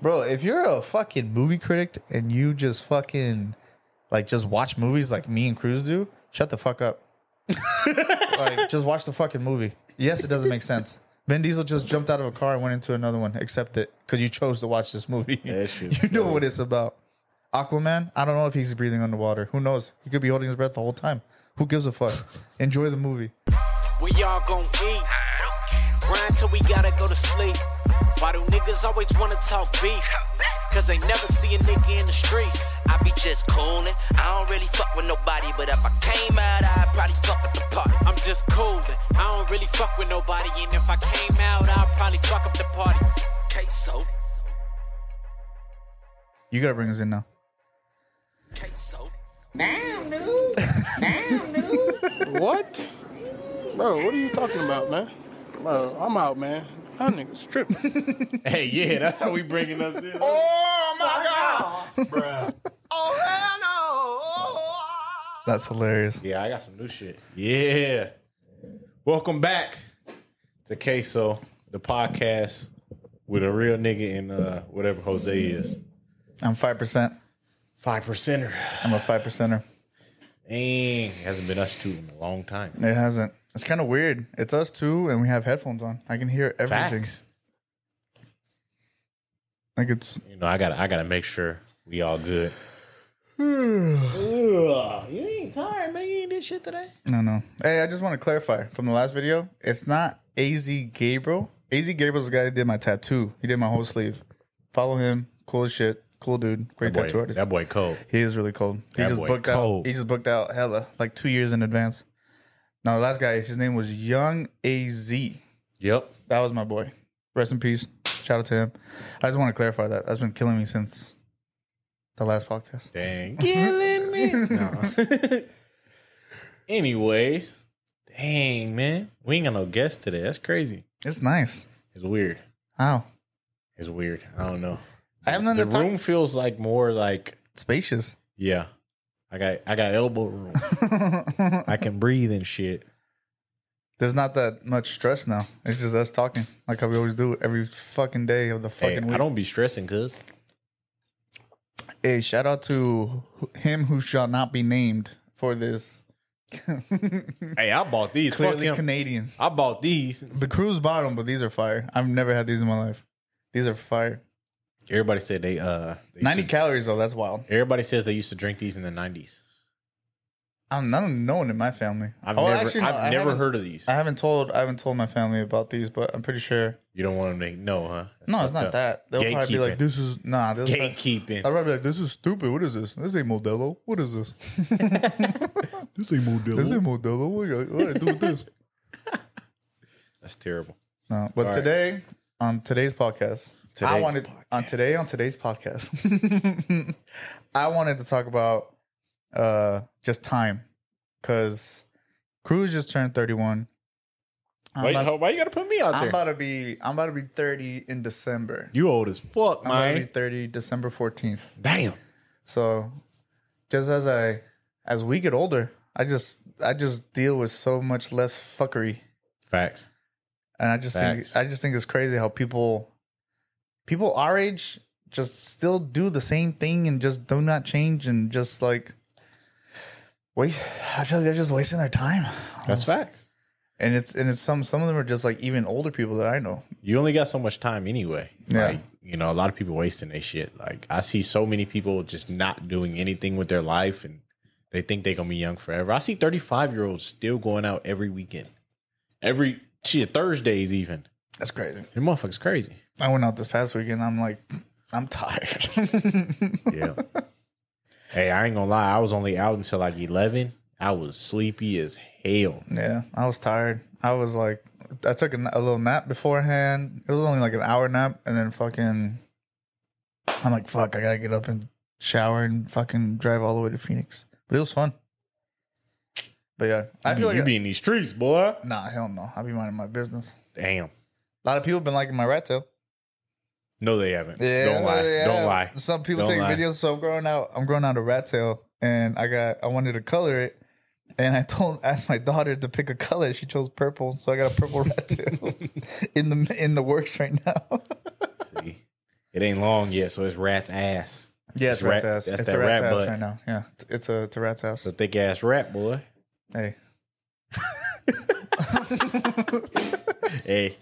Bro, if you're a fucking movie critic and you just fucking like just watch movies like me and Cruze do, shut the fuck up. Like, just watch the fucking movie. Yes, it doesn't make sense. Vin Diesel just jumped out of a car and went into another one. Accept it, because you chose to watch this movie. You know what it's about. Aquaman, I don't know if he's breathing underwater. Who knows? He could be holding his breath the whole time. Who gives a fuck? Enjoy the movie. We all gon' eat. Grind till we gotta go to sleep. Why do niggas always wanna talk beef? Cause they never see a nigga in the streets. I be just coolin'. I don't really fuck with nobody, but if I came out, I'd probably fuck with the party. I'm just coolin'. I don't really fuck with nobody, and if I came out, I'd probably fuck up the party. KSOW. You gotta bring us in now. KSOW. Damn, dude. Damn, dude. What? Bro, what are you talking about, man? Bro, I'm out, man. That nigga's tripping. Hey, yeah, that's how we bringing us in. Oh, my God. Bruh. Oh, hell no. That's hilarious. Yeah, I got some new shit. Yeah. Welcome back to KSOW, the podcast with a real nigga and whatever Jose is. I'm 5%. 5%er. I'm a 5%er. Dang, hasn't been us two in a long time. It hasn't. It's kind of weird. It's us two, and we have headphones on. I can hear everything. Facts. Like it's. You know, I gotta make sure we all good. You ain't tired, man. You ain't did shit today. No. Hey, I just want to clarify from the last video. It's not AZ Gabriel. AZ Gabriel's the guy that did my tattoo. He did my whole sleeve. Follow him. Cool as shit. Cool dude. Great tattoo artist. That boy cold. He is really cold. He That just boy booked cold. out. He just booked out hella like 2 years in advance. No, the last guy, his name was Young AZ. Yep. That was my boy. Rest in peace. Shout out to him. I just want to clarify that. That's been killing me since the last podcast. Dang. Killing me. No. Anyways. Dang, man. We ain't got no guests today. That's crazy. It's nice. It's weird. How? It's weird. I don't know. I have nothing The to talk. room feels like more like, Spacious. yeah. I got elbow room. I can breathe and shit. There's not that much stress now. It's just us talking like how we always do every fucking day of the fucking Hey, week. I don't be stressing, cuz. Hey, shout out to him who shall not be named for this. Hey, I bought these. Fuck Clearly him. Canadian. I bought these. The Cruze bought them, but these are fire. I've never had these in my life. These are fire. Everybody said they 90 used calories though. That's wild. to, everybody says they used to drink these in the 90s. I'm not known in my family. I've Oh, never actually, no, I never haven't- heard of these. I haven't told my family about these, but I'm pretty sure. You don't want them to know, huh? That's No, it's fucked not up. that. They'll probably be like, Gatekeeping. "This is nah." They'll probably, Gatekeeping. I'll probably be like, "This is stupid. What is this? This ain't Modelo. What is this? This ain't Modelo. This ain't Modelo. What do I do with this?" That's terrible. No, but All right. today on today's podcast, on today's podcast, I wanted to talk about just time, because Cruze just turned 31. Why you gotta put me out I'm there? about to be 30 in December. You old as fuck, I'm about to be man. 30 December 14th. Damn. So just as we get older, I just deal with so much less fuckery. Facts. And I just think it's crazy how people our age just still do the same thing and just do not change, and just like wait. I feel like they're just wasting their time. That's facts. And it's some of them are just like even older people that I know. You only got so much time anyway. Yeah. Like, you know, a lot of people wasting their shit. Like, I see so many people just not doing anything with their life, and they think they're gonna be young forever. I see 35-year-olds still going out every weekend. Every Thursdays even. That's crazy. That motherfucker's crazy. I went out this past weekend. I'm like, I'm tired. Yeah. Hey, I ain't gonna lie. I was only out until like 11. I was sleepy as hell. Yeah, I was tired. I was like, I took a little nap beforehand. It was only like an hour nap, and then fucking, I'm like, fuck, I gotta get up and shower and fucking drive all the way to Phoenix. But it was fun. But yeah, I feel like You be in these streets, boy. nah, hell no. I'll be minding my business. Damn. A lot of people have been liking my rat tail. No, they haven't. Yeah, Don't lie. yeah. Don't lie. Some people Don't take lie. videos. So I'm growing out a rat tail, and I wanted to color it, and I asked my daughter to pick a color. She chose purple, so I got a purple rat tail in the works right now. See? It ain't long yet, so it's rat's ass. Yeah, it's rat's ass. That's It's that a rat's rat ass butt. right now. Yeah, it's a rat's ass. It's a thick ass rat, boy. Hey. Hey.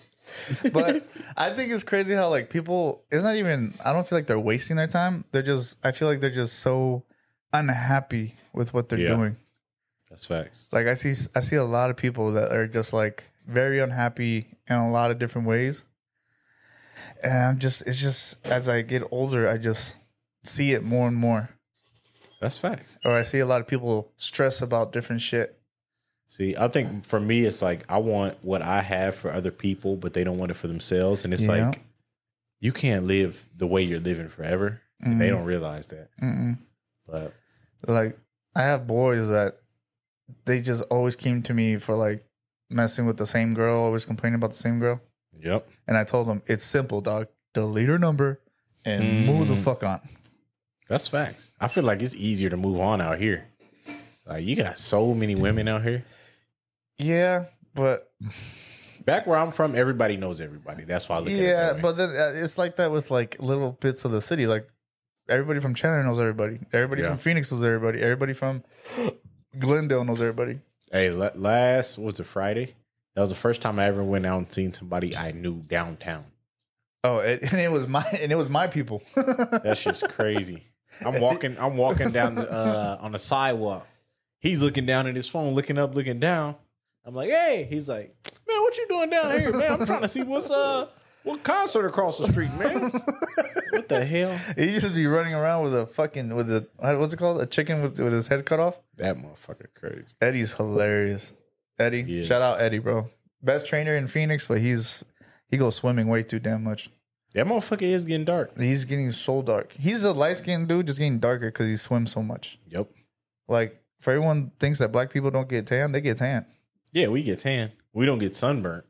But I think it's crazy how like people, it's not even, I don't feel like they're wasting their time. I feel like they're just so unhappy with what they're doing. That's facts. Like I see a lot of people that are just like very unhappy in a lot of different ways. And it's just as I get older, I just see it more and more. That's facts. Or I see a lot of people stress about different shit. See, I think for me, it's like I want what I have for other people, but they don't want it for themselves. And it's like, you can't live the way you're living forever. And they don't realize that. But like, I have boys that they just always came to me for like messing with the same girl, always complaining about the same girl. Yep. And I told them, it's simple, dog. Delete her number and move the fuck on. That's facts. I feel like it's easier to move on out here. Like, you got so many women out here. Yeah, but back where I'm from, everybody knows everybody. That's why I look at it that way. but then it's like that with like little bits of the city. Like everybody from Chandler knows everybody. Everybody from Phoenix knows everybody. Everybody from Glendale knows everybody. Hey, last was it Friday? That was the first time I ever went out and seen somebody I knew downtown. Oh, and it was my people. That shit's crazy. I'm walking down on the sidewalk. He's looking down at his phone, looking up, looking down. I'm like, hey. He's like, man, what you doing down here, man? I'm trying to see what concert across the street, man. What the hell? He used to be running around with what's it called? A chicken with his head cut off? That motherfucker crazy. Eddie's hilarious. Eddie, shout out Eddie, bro. Best trainer in Phoenix, but he goes swimming way too damn much. That motherfucker is getting dark. He's getting so dark. He's a light-skinned dude, just getting darker because he swims so much. Yep. Like, for everyone thinks that black people don't get tan, they get tan. Yeah, we get tan. We don't get sunburnt.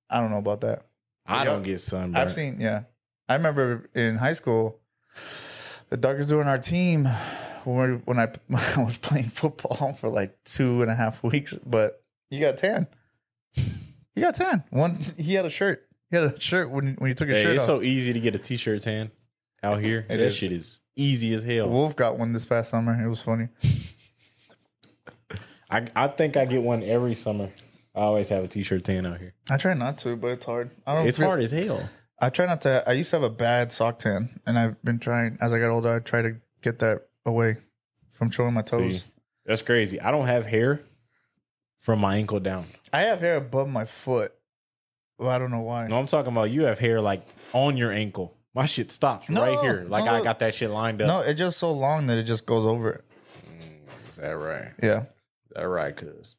I don't know about that. I don't get sunburnt. I've seen, I remember in high school, the darkest dude on our team, when I was playing football for like 2.5 weeks, but he got tan. He got tan. He had a shirt. He had a shirt when he took his shirt off. It's so easy to get a t-shirt tan out here. That shit is easy as hell. Wolf got one this past summer. It was funny. I think I get one every summer. I always have a t-shirt tan out here. I try not to, but it's hard. It's hard as hell. I try not to. I used to have a bad sock tan, and I've been trying. As I got older, I try to get that away from showing my toes. See, that's crazy. I don't have hair from my ankle down. I have hair above my foot. Well, I don't know why. No, I'm talking about you have hair like on your ankle. My shit stops right here. Like I got that shit lined up. No, it's just so long that it just goes over it. Is that right? Yeah. Is that right, cuz?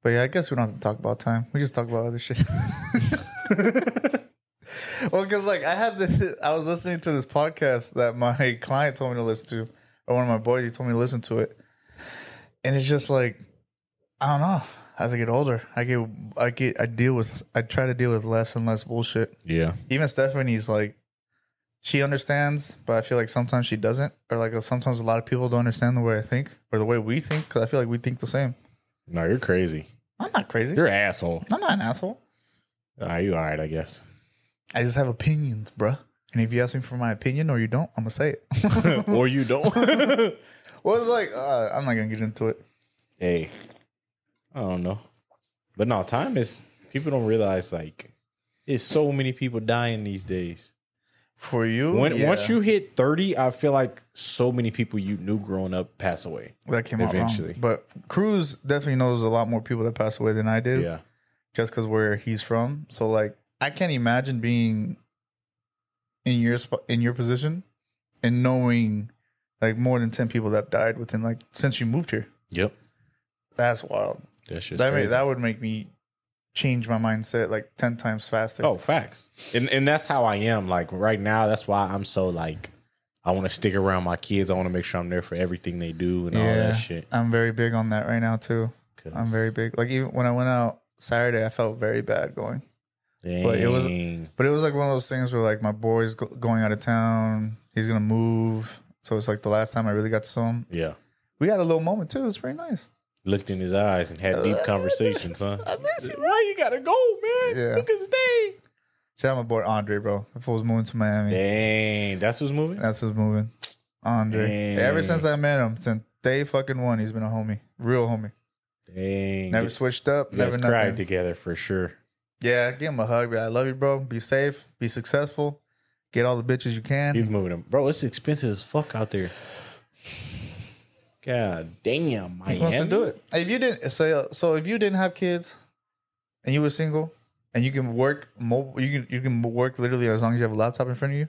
But yeah, I guess we don't have to talk about time. We just talk about other shit. Well, because like I was listening to this podcast that my client told me to listen to, or one of my boys, he told me to listen to it. And it's just like, I don't know. As I get older, I try to deal with less and less bullshit. Yeah. Even Stephanie's like, she understands, but I feel like sometimes she doesn't. Or like sometimes a lot of people don't understand the way I think or the way we think, because I feel like we think the same. No, you're crazy. I'm not crazy. You're an asshole. I'm not an asshole. You all right, I guess. I just have opinions, bruh. And if you ask me for my opinion or you don't, I'm going to say it. Or you don't. Well, it's like, I'm not going to get into it. Hey, I don't know. But no, time is, people don't realize like, there's so many people dying these days. For you? Once you hit 30, I feel like so many people you knew growing up pass away. That came out eventually. wrong. But Cruze definitely knows a lot more people that passed away than I did. Yeah. Just because where he's from. So like, I can't imagine being in your position and knowing like more than 10 people that died within like since you moved here. Yep. That's wild. That's just crazy. That would make me change my mindset like 10 times faster. Oh, facts. And that's how I am. Like right now, that's why I'm so like, I want to stick around my kids. I want to make sure I'm there for everything they do and all that shit. I'm very big on that right now too. I'm very big. Like even when I went out Saturday, I felt very bad going. Dang. But it was like one of those things where like my boy's going out of town. He's gonna move, so it's like the last time I really got to see him. Yeah, we had a little moment too. It was pretty nice. Looked in his eyes and had deep conversations, huh? I miss you. Why you gotta go, man? Yeah. You can stay. Shout out my boy Andre, bro. That fool's moving to Miami. Dang, that's who's moving? That's who's moving. Andre. Dang. Ever since I met him, since day fucking one, he's been a homie. Real homie. Dang. Never switched up. You guys Never cried nothing. together for sure. Yeah, give him a hug. I love you, bro. Be safe. Be successful. Get all the bitches you can. He's moving them. Bro, it's expensive as fuck out there. God damn, He Miami. wants to do it. If you didn't so if you didn't have kids and you were single and you can work mobile, you can work literally as long as you have a laptop in front of you,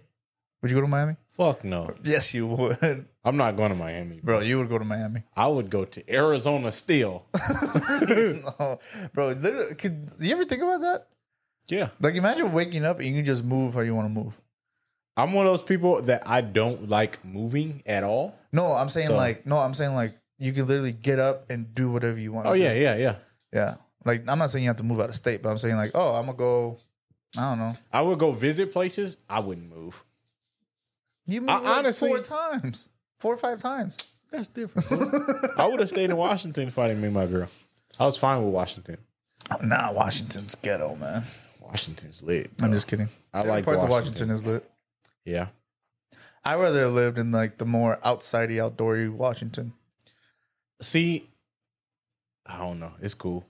would you go to Miami? Fuck no. Yes, you would. I'm not going to Miami. Bro, you would go to Miami. I would go to Arizona still. No, bro, literally, do you ever think about that? Yeah. Like, imagine waking up and you can just move how you want to move. I'm one of those people that I don't like moving at all. No, I'm saying you can literally get up and do whatever you want. Oh, yeah. Yeah. Like, I'm not saying you have to move out of state, but I'm saying like, oh, I'm going to go, I don't know. I would go visit places. I wouldn't move. You moved honestly, 4 times. 4 or 5 times. That's different. I would have stayed in Washington if I didn't meet my girl. I was fine with Washington. Nah, Washington's ghetto, man. Washington's lit. I'm just kidding. I like parts of Washington. Washington is lit. Yeah. I rather have lived in like the more outsidey, outdoory Washington. See, I don't know. It's cool.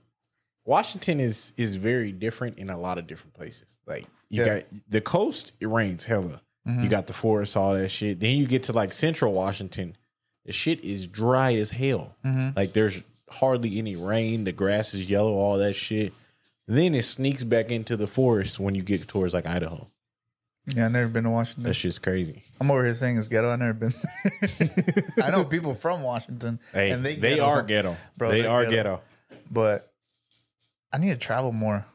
Washington is very different in a lot of different places. Like you got the coast, it rains hella. Mm-hmm. You got the forest, all that shit. Then you get to like central Washington. The shit is dry as hell. Mm-hmm. Like there's hardly any rain. The grass is yellow, all that shit. Then it sneaks back into the forest when you get towards like Idaho. Yeah, I've never been to Washington. That shit's crazy. I'm over here saying it's ghetto. I've never been there. I know people from Washington. Hey, and they are ghetto. Bro, they they're are ghetto. But I need to travel more.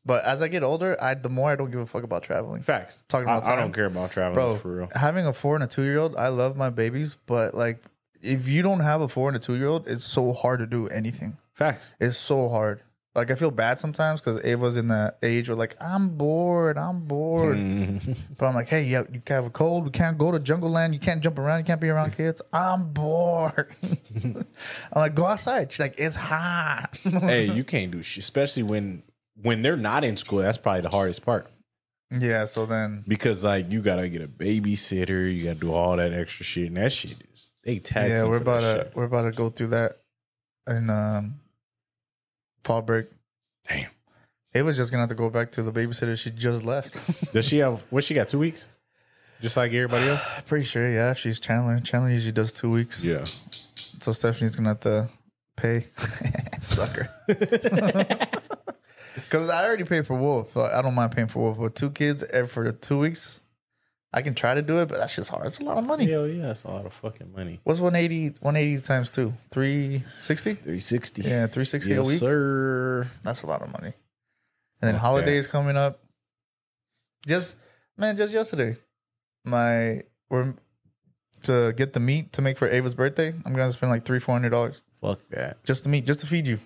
But as I get older, the more I don't give a fuck about traveling. Facts. Talking about I time. don't care about traveling. Bro, That's for real. having a 4 and a 2-year-old, I love my babies, but like if you don't have a 4 and a 2-year-old, it's so hard to do anything. Facts. It's so hard. Like I feel bad sometimes because Ava's in that age where like I'm bored. But I'm like, hey, you have a cold. We can't go to Jungle Land. You can't jump around. You can't be around kids. I'm bored. I'm like, go outside. She's like, it's hot. Hey, you can't do shit, especially when they're not in school. That's probably the hardest part. Yeah. So then, Because like you gotta get a babysitter, you gotta do all that extra shit, and that shit is they tax. yeah, you we're for that about shit. we're about to go through that in fall break. Damn. Ava's just gonna have to go back to the babysitter she just left. Does she have what? She got 2 weeks, just like everybody else. Pretty sure, yeah. She's Chandler. Chandler usually does 2 weeks. Yeah. So Stephanie's gonna have to pay. Sucker. Because I already paid for Wolf. So I don't mind paying for Wolf. But 2 kids for 2 weeks, I can try to do it, but that's just hard. It's a lot of money. Hell yeah, that's a lot of fucking money. What's 180 times 2? 360? 360. Yeah, 360 yes, a week. sir. That's a lot of money. And then Okay. holidays coming up. Just yesterday, we're to get the meat to make for Ava's birthday. I'm gonna spend like $300-$400 Fuck that. just to meat, just to feed you.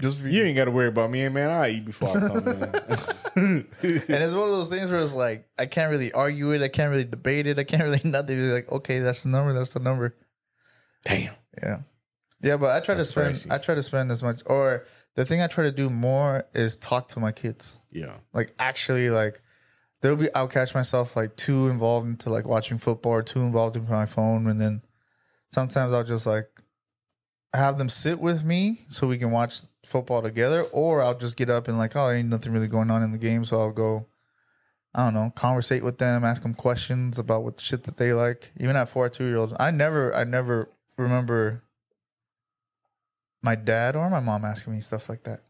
Just to feed You ain't got to worry about me, man. I eat before I come, man. And it's one of those things where it's like I can't really argue it, I can't really debate it, I can't really nothing. It's like, okay, that's the number, that's the number. Damn. Yeah, but I try That's to spend pricey. I try to spend as much, or the thing I try to do more is talk to my kids. Yeah. Like actually, like I'll catch myself like too involved into like watching football or too involved into my phone, and then sometimes I'll just like have them sit with me so we can watch football together, or I'll just get up and like, oh, ain't nothing really going on in the game, so I'll go, I don't know, conversate with them, ask them questions about what shit that they like. Even at 4 or 2-year-olds, I never remember my dad or my mom asking me stuff like that.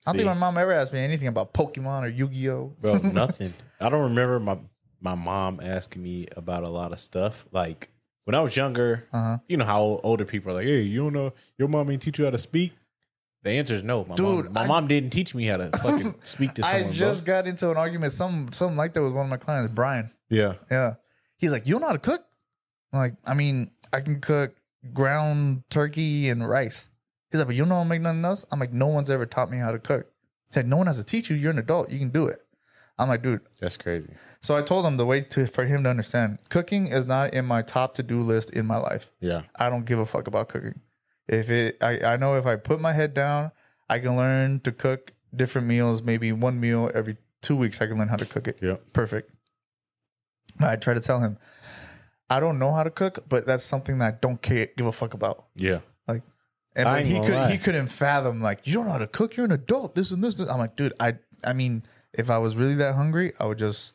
I don't think my mom ever asked me anything about Pokemon or Yu-Gi-Oh. Bro, nothing. I don't remember my mom asking me about a lot of stuff. Like when I was younger, you know how older people are like, hey, you don't know, your mom ain't teach you how to speak? The answer is no. My mom didn't teach me how to fucking speak to someone. I just got into an argument, something like that with one of my clients, Brian. Yeah. Yeah. He's like, you don't know how to cook? I'm like, I mean, I can cook ground turkey and rice. He's like, but you don't know how to make nothing else? I'm like, no one's ever taught me how to cook. He said, no one has to teach you. You're an adult. You can do it. I'm like, dude. That's crazy. So I told him the way for him to understand, cooking is not in my top to-do list in my life. Yeah. I don't give a fuck about cooking. I know if I put my head down, I can learn to cook different meals, maybe one meal every 2 weeks, I can learn how to cook it. Yeah. Perfect. I try to tell him, I don't know how to cook, but that's something that I don't give a fuck about. Yeah. Like, and I but ain't he gonna lie. couldn't fathom, like, you don't know how to cook. You're an adult. This and this. I'm like, dude, I mean, if I was really that hungry, I would just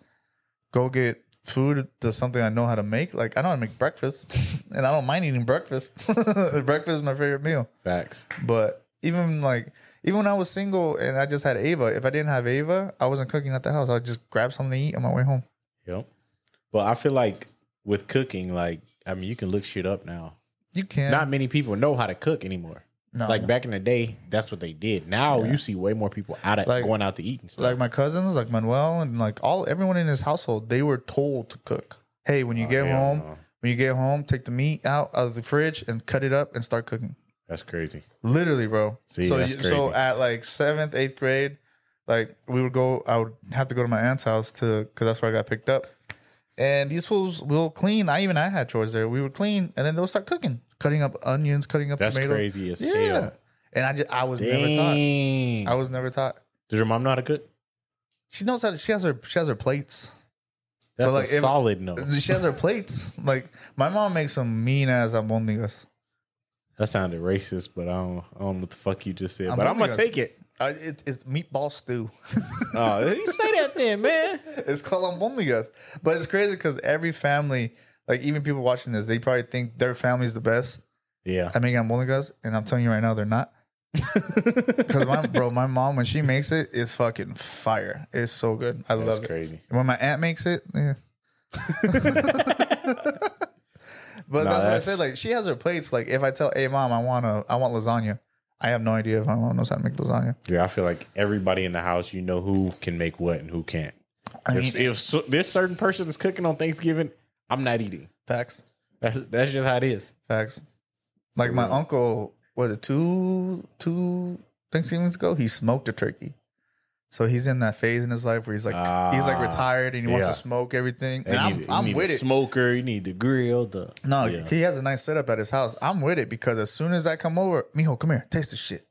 go get food to something I know how to make. Like, I know how to make breakfast, and I don't mind eating breakfast. Breakfast is my favorite meal. Facts. But even when I was single and I just had Ava, if I didn't have Ava, I wasn't cooking at the house. I would just grab something to eat on my way home. Yep. But I feel like with cooking, like, I mean, you can look shit up now. You can. Not many people know how to cook anymore. No. Like back in the day, that's what they did. Now you see way more people going out to eat and stuff. Like my cousins, like Manuel, and like everyone in his household, they were told to cook. Hey, when you get home, take the meat out of the fridge and cut it up and start cooking. That's crazy. Literally, bro. See, so that's crazy. So at like 7th, 8th grade, like I would have to go to my aunt's house because that's where I got picked up. And these fools will clean. I had chores there. We would clean, and then they'll start cooking, cutting up onions, cutting up That's tomatoes. crazy as hell. And I was never taught. I was never taught. Does your mom know how to cook? She knows how to. She has her plates. That's But, like, a solid no. She has her plates. Like my mom makes some mean ass albondigas. That sounded racist, but I don't know what the fuck you just said. But I'm gonna take it. It's meatball stew. Oh, you say that then, man. It's called albondigas. But it's crazy because every family, like even people watching this, they probably think their family is the best Yeah. at making albondigas, and I'm telling you right now, they're not. Because my mom, when she makes it, it's fucking fire. It's so good. I love it. Crazy. And when my aunt makes it, yeah. But that's what I said. Like she has her plates. Like if I tell, "Hey mom, I want lasagna," I have no idea if my mom knows how to make lasagna. Yeah, I feel like everybody in the house, you know who can make what and who can't. If this certain person is cooking on Thanksgiving, I'm not eating. Facts. That's just how it is. Facts. Like my uncle, was it two Thanksgivings ago? He smoked a turkey. So he's in that phase in his life where he's like retired and he wants to smoke everything. And I'm with it. Smoker, you need the grill. He has a nice setup at his house. I'm with it because as soon as I come over, Mijo, come here, taste this shit.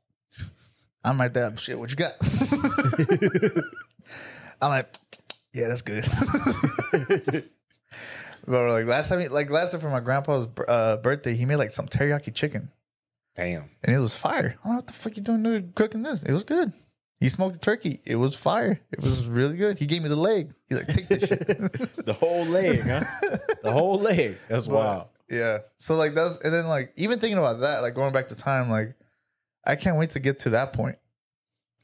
I'm right there. Shit, what you got? I'm like, yeah, that's good. But like last time for my grandpa's birthday, he made like some teriyaki chicken. Damn. And it was fire. I don't know what the fuck you doing to cooking this. It was good. He smoked a turkey. It was fire. It was really good. He gave me the leg. He's like, take this shit. The whole leg, huh? The whole leg. That's wild. Yeah. So like that's, and then like even thinking about that, like going back to time, like I can't wait to get to that point.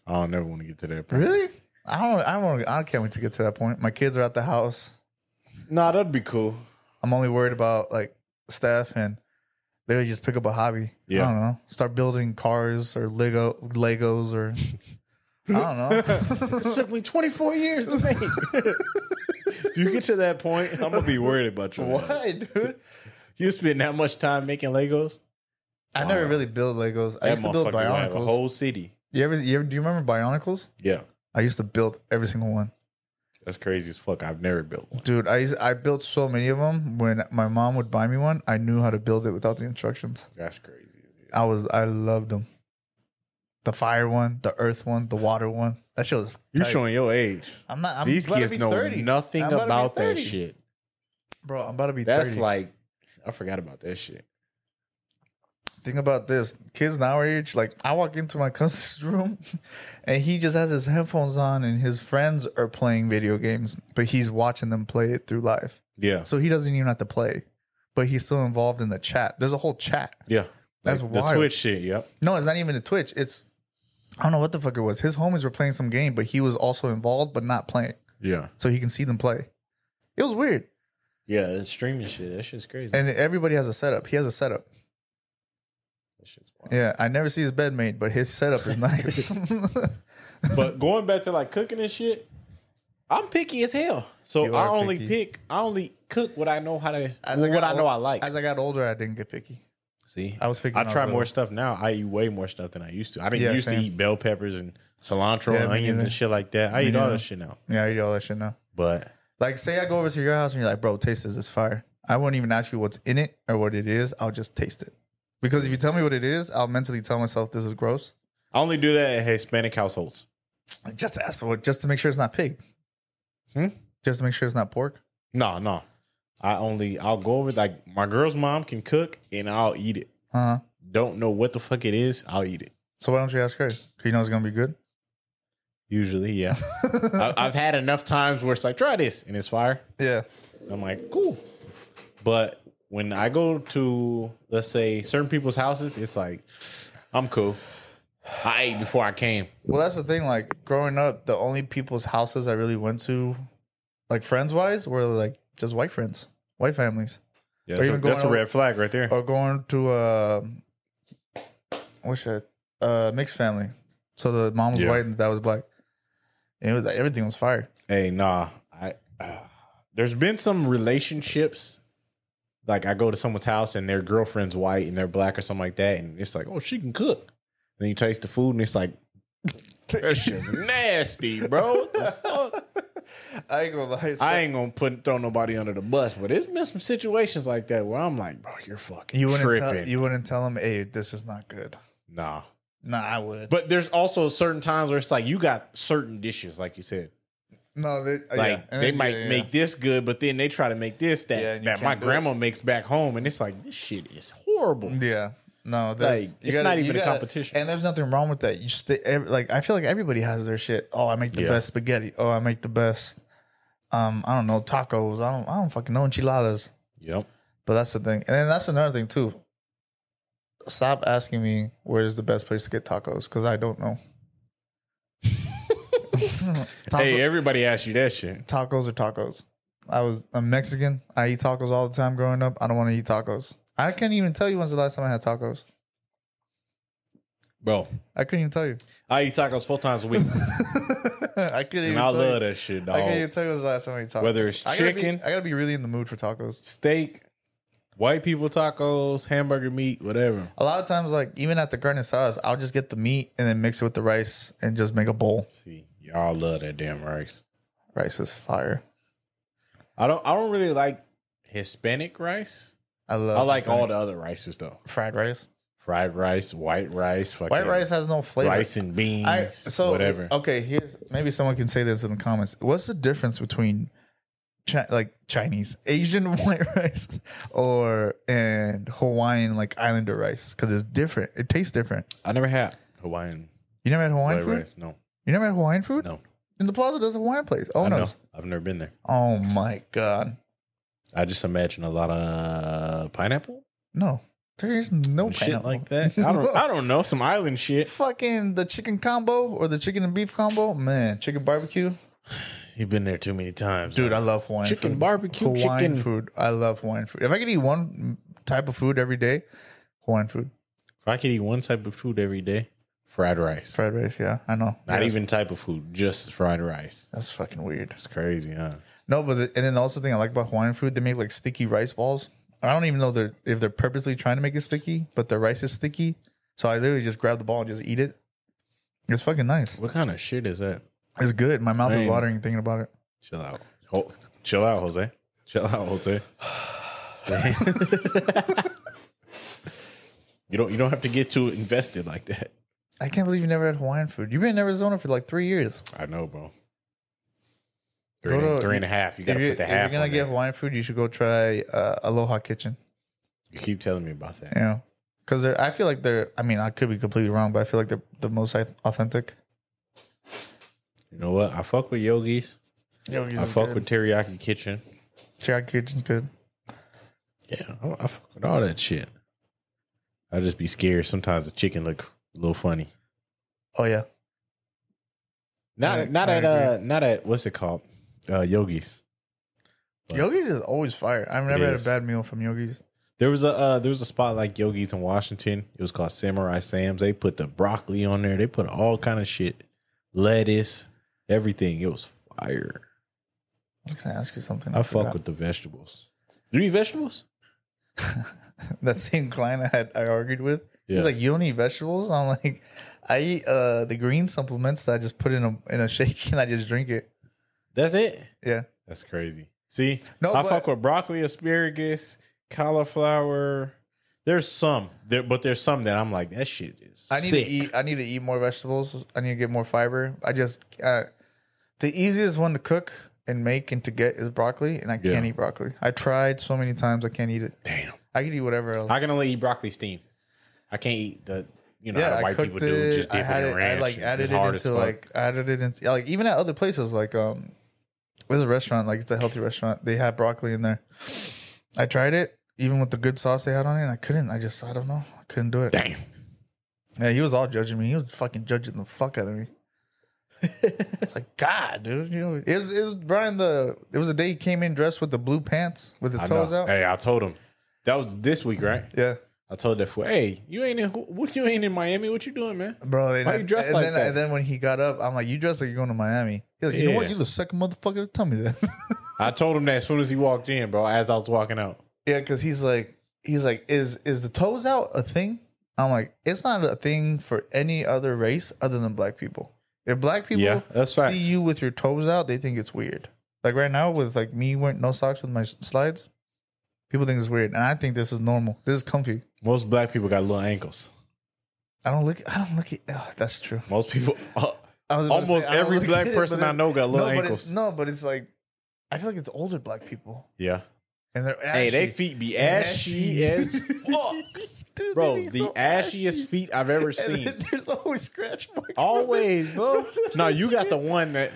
I don't never want to get to that point. Really? I can't wait to get to that point. My kids are at the house. Nah, that'd be cool. I'm only worried about like Steph and they just pick up a hobby. Yeah. I don't know. Start building cars or Legos or I don't know. It took me 24 years to make. If you get to that point, I'm gonna be worried about you. Why, dude? You spend that much time making Legos? I never really built Legos. I used to build Bionicles. A whole city. You ever? Do you remember Bionicles? Yeah. I used to build every single one. That's crazy as fuck. I've never built one. Dude, I built so many of them. When my mom would buy me one, I knew how to build it without the instructions. That's crazy. I loved them. The fire one, the earth one, the water one. That shit was You're tight. showing your age. I'm not. These kids know 30. nothing about that shit. Bro, I'm about to be 30. That's like, I forgot about that shit. Think about this. Kids now our age, like I walk into my cousin's room and he just has his headphones on and his friends are playing video games, but he's watching them play it through live. Yeah. So he doesn't even have to play, but he's still involved in the chat. There's a whole chat. Yeah. That's like wild. The Twitch shit, yep. No, it's not even a Twitch. It's, I don't know what the fuck it was. His homies were playing some game, but he was also involved, but not playing. Yeah. So he can see them play. It was weird. Yeah, it's streaming shit. That shit's crazy. And everybody has a setup. He has a setup. That shit's wild. Yeah, I never see his bed made, but his setup is nice. But going back to like cooking and shit, I'm picky as hell. So I only cook what I know how to, I like. As I got older, I didn't get picky. See, I was picky. I try more stuff now. I eat way more stuff than I used to. I didn't used to eat bell peppers and cilantro and onions and shit like that. I eat all that shit now. Yeah, I eat all that shit now. But like, say I go over to your house and you're like, bro, taste this. It's fire. I won't even ask you what's in it or what it is. I'll just taste it. Because if you tell me what it is, I'll mentally tell myself this is gross. I only do that at Hispanic households. Just ask for it, just to make sure it's not pig. Just to make sure it's not pork. No. I'll go over, like, my girl's mom can cook and I'll eat it. Don't know what the fuck it is, I'll eat it. So why don't you ask her? 'Cause you know it's gonna be good. Usually, yeah. I've had enough times where it's like, try this, and it's fire. Yeah. I'm like, cool. But when I go to, let's say, certain people's houses, it's like, I'm cool. I ate before I came. Well, that's the thing. Like growing up, the only people's houses I really went to, like friends wise, were like just white friends, white families. Yeah, that's a red flag right there. Or going to mixed family. So the mom was white and the dad was black. And it was like, everything was fire. Hey, nah. There's been some relationships. Like I go to someone's house and their girlfriend's white and they're black or something like that, and it's like, oh, she can cook. And then you taste the food and it's like, that shit's nasty, bro. What the fuck? I ain't gonna lie. I ain't gonna throw nobody under the bus, but there's been some situations like that where I'm like, bro, you're fucking tripping. You wouldn't tell them, hey, this is not good. Nah, I would. But there's also certain times where it's like you got certain dishes, like you said. No, they might make this good, but then they try to make this that my grandma makes back home, and it's like, this shit is horrible. Yeah. No, it's not even a competition. And there's nothing wrong with that. You I feel like everybody has their shit. Oh, I make the best spaghetti. Oh, I make the best I don't know, tacos. I don't fucking know, enchiladas. Yep. But that's the thing. And then that's another thing too. Stop asking me where's the best place to get tacos, because I don't know. Hey, everybody asks you that shit. Tacos are tacos. I'm Mexican. I eat tacos all the time growing up. I don't want to eat tacos. I can't even tell you when's the last time I had tacos. Bro, I couldn't even tell you. I eat tacos 4 times a week. I couldn't even I tell love you. that shit, dog. I can't even tell you when's the last time I ate tacos. Whether it's chicken. I gotta be really in the mood for tacos. Steak, white people tacos, hamburger meat, whatever. A lot of times, like even at the carne asadas, I'll just get the meat and then mix it with the rice and just make a bowl. See, y'all love that damn rice. Rice is fire. I don't really like Hispanic rice. I like all the other rices though. Fried rice, white rice. White rice has no flavor. Rice and beans, whatever. Okay, here's maybe someone can say this in the comments. What's the difference between Chinese, Asian white rice and Hawaiian like islander rice? Because it's different. It tastes different. I never had Hawaiian. You never had Hawaiian food? Rice? No. You never had Hawaiian food? No. In the plaza, there's a Hawaiian place. Oh, no. I've never been there. Oh, my God. I just imagine a lot of pineapple. No. There is no shit pineapple. like that. I don't know. Some island shit. Fucking the chicken combo or the chicken and beef combo. Man, chicken barbecue. You've been there too many times. Dude, I love Hawaiian food. Chicken barbecue. Hawaiian food. I love Hawaiian food. If I could eat one type of food every day, Hawaiian food. If I could eat one type of food every day, fried rice. Fried rice, yeah. I know. Not even type of food, just fried rice. That's fucking weird. It's crazy, huh? No, but and then also the thing I like about Hawaiian food, they make like sticky rice balls. I don't even know if they're purposely trying to make it sticky, but the rice is sticky. So I literally just grab the ball and just eat it. It's fucking nice. What kind of shit is that? It's good. My mouth is watering thinking about it. Chill out. Chill out, Jose. Chill out, Jose. You don't have to get too invested like that. I can't believe you never had Hawaiian food. You've been in Arizona for like 3 years. I know, bro. Three and a half. You got to put the half. If you're going to get Hawaiian food, you should go try Aloha Kitchen. You keep telling me about that. Yeah. Because I feel like I could be completely wrong, but I feel like they're the most authentic. You know what? I fuck with Yogi's. I fuck with Teriyaki Kitchen. Teriyaki Kitchen's good. Yeah, I fuck with all that shit. I just be scared. Sometimes the chicken look a little funny. Oh yeah. Not at what's it called? Yogi's. But Yogi's is always fire. I've never had a bad meal from Yogi's. There was a spot like Yogi's in Washington. It was called Samurai Sam's. They put the broccoli on there. They put all kind of shit, lettuce, everything. It was fire. I was gonna ask you something. I fuck with the vegetables. You eat vegetables? That same client I argued with. Yeah. He's like, "You don't eat vegetables?" I'm like, "I eat the green supplements that I just put in a shake and I just drink it." That's it? Yeah. That's crazy. See, I fuck with broccoli, asparagus, cauliflower. There's some, but there's some that I'm like, that shit is sick. I need to eat more vegetables. I need to get more fiber. I just the easiest one to cook and make and to get is broccoli, and I can't eat broccoli. I tried so many times, I can't eat it. Damn. I can eat whatever else. I can only eat broccoli steamed. I can't eat the how white people do. Just dip it in ranch. I added it into like even at other places like there's a restaurant, like it's a healthy restaurant. They have broccoli in there. I tried it. Even with the good sauce they had on it, and I couldn't. I don't know. I couldn't do it. Damn. Yeah, he was all judging me. He was fucking judging the fuck out of me. It's like, God, dude. It was Brian. It was the day he came in dressed with the blue pants with his toes out. Hey, I told him that was this week, right? Yeah. I told that fool, hey, you ain't in Miami? What you doing, man? Bro, why you dressed like that? And then when he got up, I'm like, you dressed like you're going to Miami. He's like, you know what? You're the second motherfucker to tell me that. I told him that as soon as he walked in, bro. As I was walking out. Yeah, because he's like, is the toes out a thing? I'm like, it's not a thing for any other race other than black people. If black people see you with your toes out, they think it's weird. Like right now with like me wearing no socks with my slides, people think it's weird. And I think this is normal. This is comfy. Most black people got little ankles. I don't look it. Oh, that's true. Most people, almost every black person I know got little ankles. But it's like, I feel like it's older black people. Yeah. And they're ashy. Hey, they feet be ashy as fuck. Dude, bro, the so ashiest feet I've ever seen. There's always scratch marks. Always, bro. No, you got the one that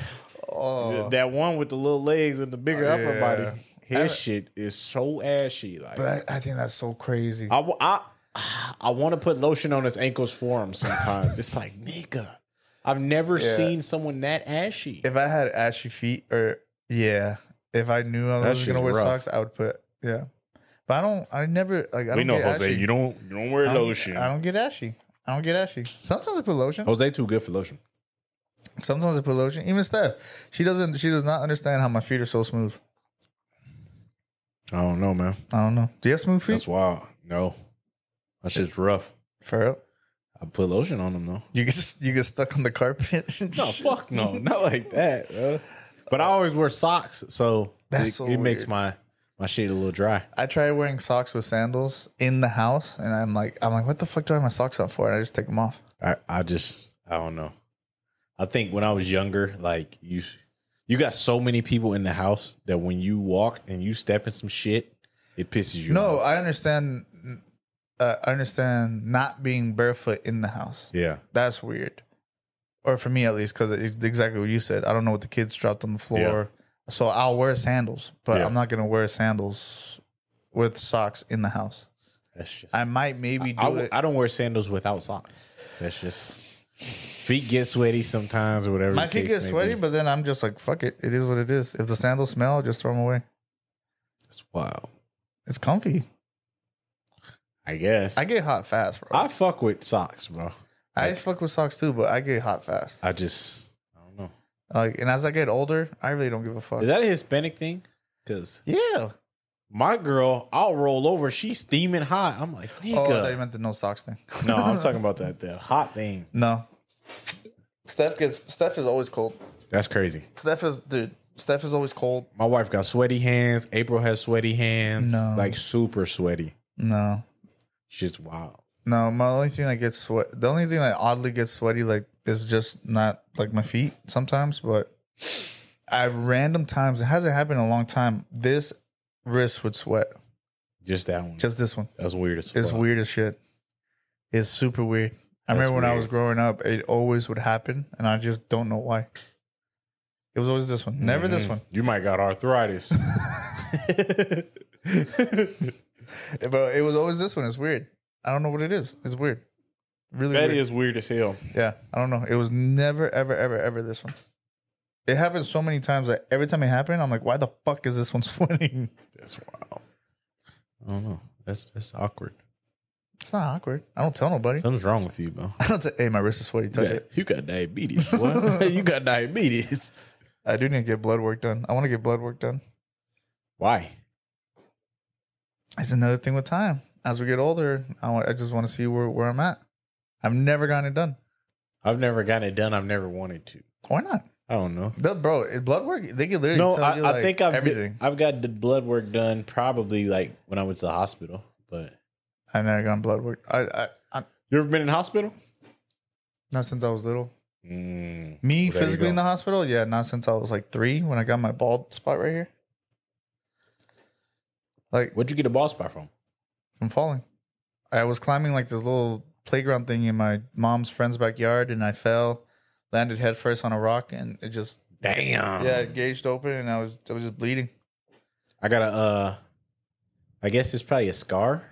one with the little legs and the bigger upper body. His shit is so ashy. Like, but I think that's so crazy. I want to put lotion on his ankles for him sometimes. It's like, nigga, I've never seen someone that ashy. If I had ashy feet if I knew I was going to wear socks, I would put, But I don't know, get Jose, ashy. you don't wear lotion. I don't get ashy. Sometimes I put lotion. Jose's too good for lotion. Sometimes I put lotion. Even Steph, she does not understand how my feet are so smooth. I don't know, man. I don't know. Do you have smooth feet? That's wild. No. That shit's rough. For real? I put lotion on them, though. You get stuck on the carpet? No, fuck no. Not like that, bro. But I always wear socks, so it makes my shit a little dry. I tried wearing socks with sandals in the house, and I'm like, what the fuck do I have my socks on for? And I just take them off. I don't know. I think when I was younger, like you got so many people in the house that when you walk and you step in some shit, it pisses you off. No, I understand. I understand not being barefoot in the house. Yeah, that's weird. Or for me, at least, because it's exactly what you said. I don't know what the kids dropped on the floor. Yeah. So I'll wear sandals, but I'm not going to wear sandals with socks in the house. That's just... I might maybe do it. I don't wear sandals without socks. That's just... Feet get sweaty sometimes or whatever. My feet get sweaty, but then I'm just like, fuck it. It is what it is. If the sandals smell, just throw them away. That's wild. It's comfy. I guess. I get hot fast, bro. I fuck with socks, bro. I fuck with socks too, but I get hot fast. I don't know. Like, and as I get older, I really don't give a fuck. Is that a Hispanic thing? Because my girl, I'll roll over. She's steaming hot. I'm like, nigga. Oh, I thought you meant the no socks thing. No, I'm talking about that hot thing. No. Steph is always cold. That's crazy. Steph is always cold. My wife got sweaty hands. April has sweaty hands. No. Like super sweaty. No. Shit's wild. No, the only thing that oddly gets sweaty like is just not like my feet sometimes, but at random times, it hasn't happened in a long time. This wrist would sweat. Just that one. Just this one. That's weird as fuck. It's weird as shit. It's super weird. I remember when I was growing up, it always would happen, and I just don't know why. It was always this one. Never this one. You might got arthritis. But it was always this one. It's weird. I don't know what it is. It's weird. Really that weird. Is weird as hell. Yeah. I don't know. It was never, ever, ever, ever this one. It happened so many times that every time it happened, I'm like, why the fuck is this one sweating? That's wild. I don't know. That's awkward. It's not awkward. I don't tell nobody. Something's wrong with you, bro. I don't say, hey, my wrist is sweaty. Touch it. You got diabetes. What? You got diabetes. I do need to get blood work done. I want to get blood work done. Why? It's another thing with time. As we get older, I just want to see where I'm at. I've never gotten it done. I've never gotten it done. I've never wanted to. Why not? I don't know. Bro, blood work, they can literally tell you I think everything. I've got the blood work done probably like when I was to the hospital, but I never gotten blood work. I You ever been in the hospital? not since I was little. Me Me physically in the hospital? Yeah, not since I was like 3 when I got my bald spot right here. Like, Where'd you get a ball spot from? from falling. I was climbing like this little playground thing in my mom's friend's backyard, and I fell, landed headfirst on a rock, and it just Damn. it gauged open, and I was just bleeding. I got a, I guess it's probably a scar.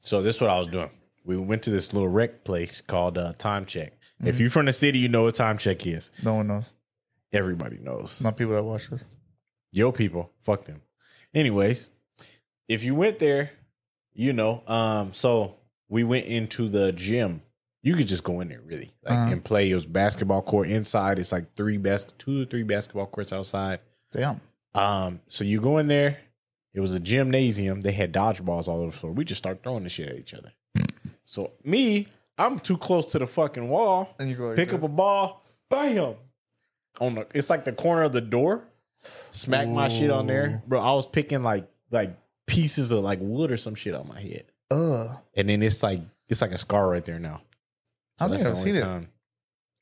So this is what I was doing. We went to this little rec place called Time Check. Mm-hmm. If you're from the city, you know what Time Check is. No one knows. Everybody knows. Not people that watch this. Yo, people, fuck them. Anyways, if you went there, you know. So we went into the gym. You could just go in there really and play. It was basketball court inside. It's like 2 or 3 basketball courts outside. Damn. So you go in there. It was a gymnasium. They had dodgeballs all over the floor. We just start throwing the shit at each other. So I'm too close to the fucking wall. And you go like pick this. up a ball, bam. It's like the corner of the door. Smack my shit on there, bro. I was picking like pieces of like wood or some shit on my head. And then it's like a scar right there now. I don't think I've seen it.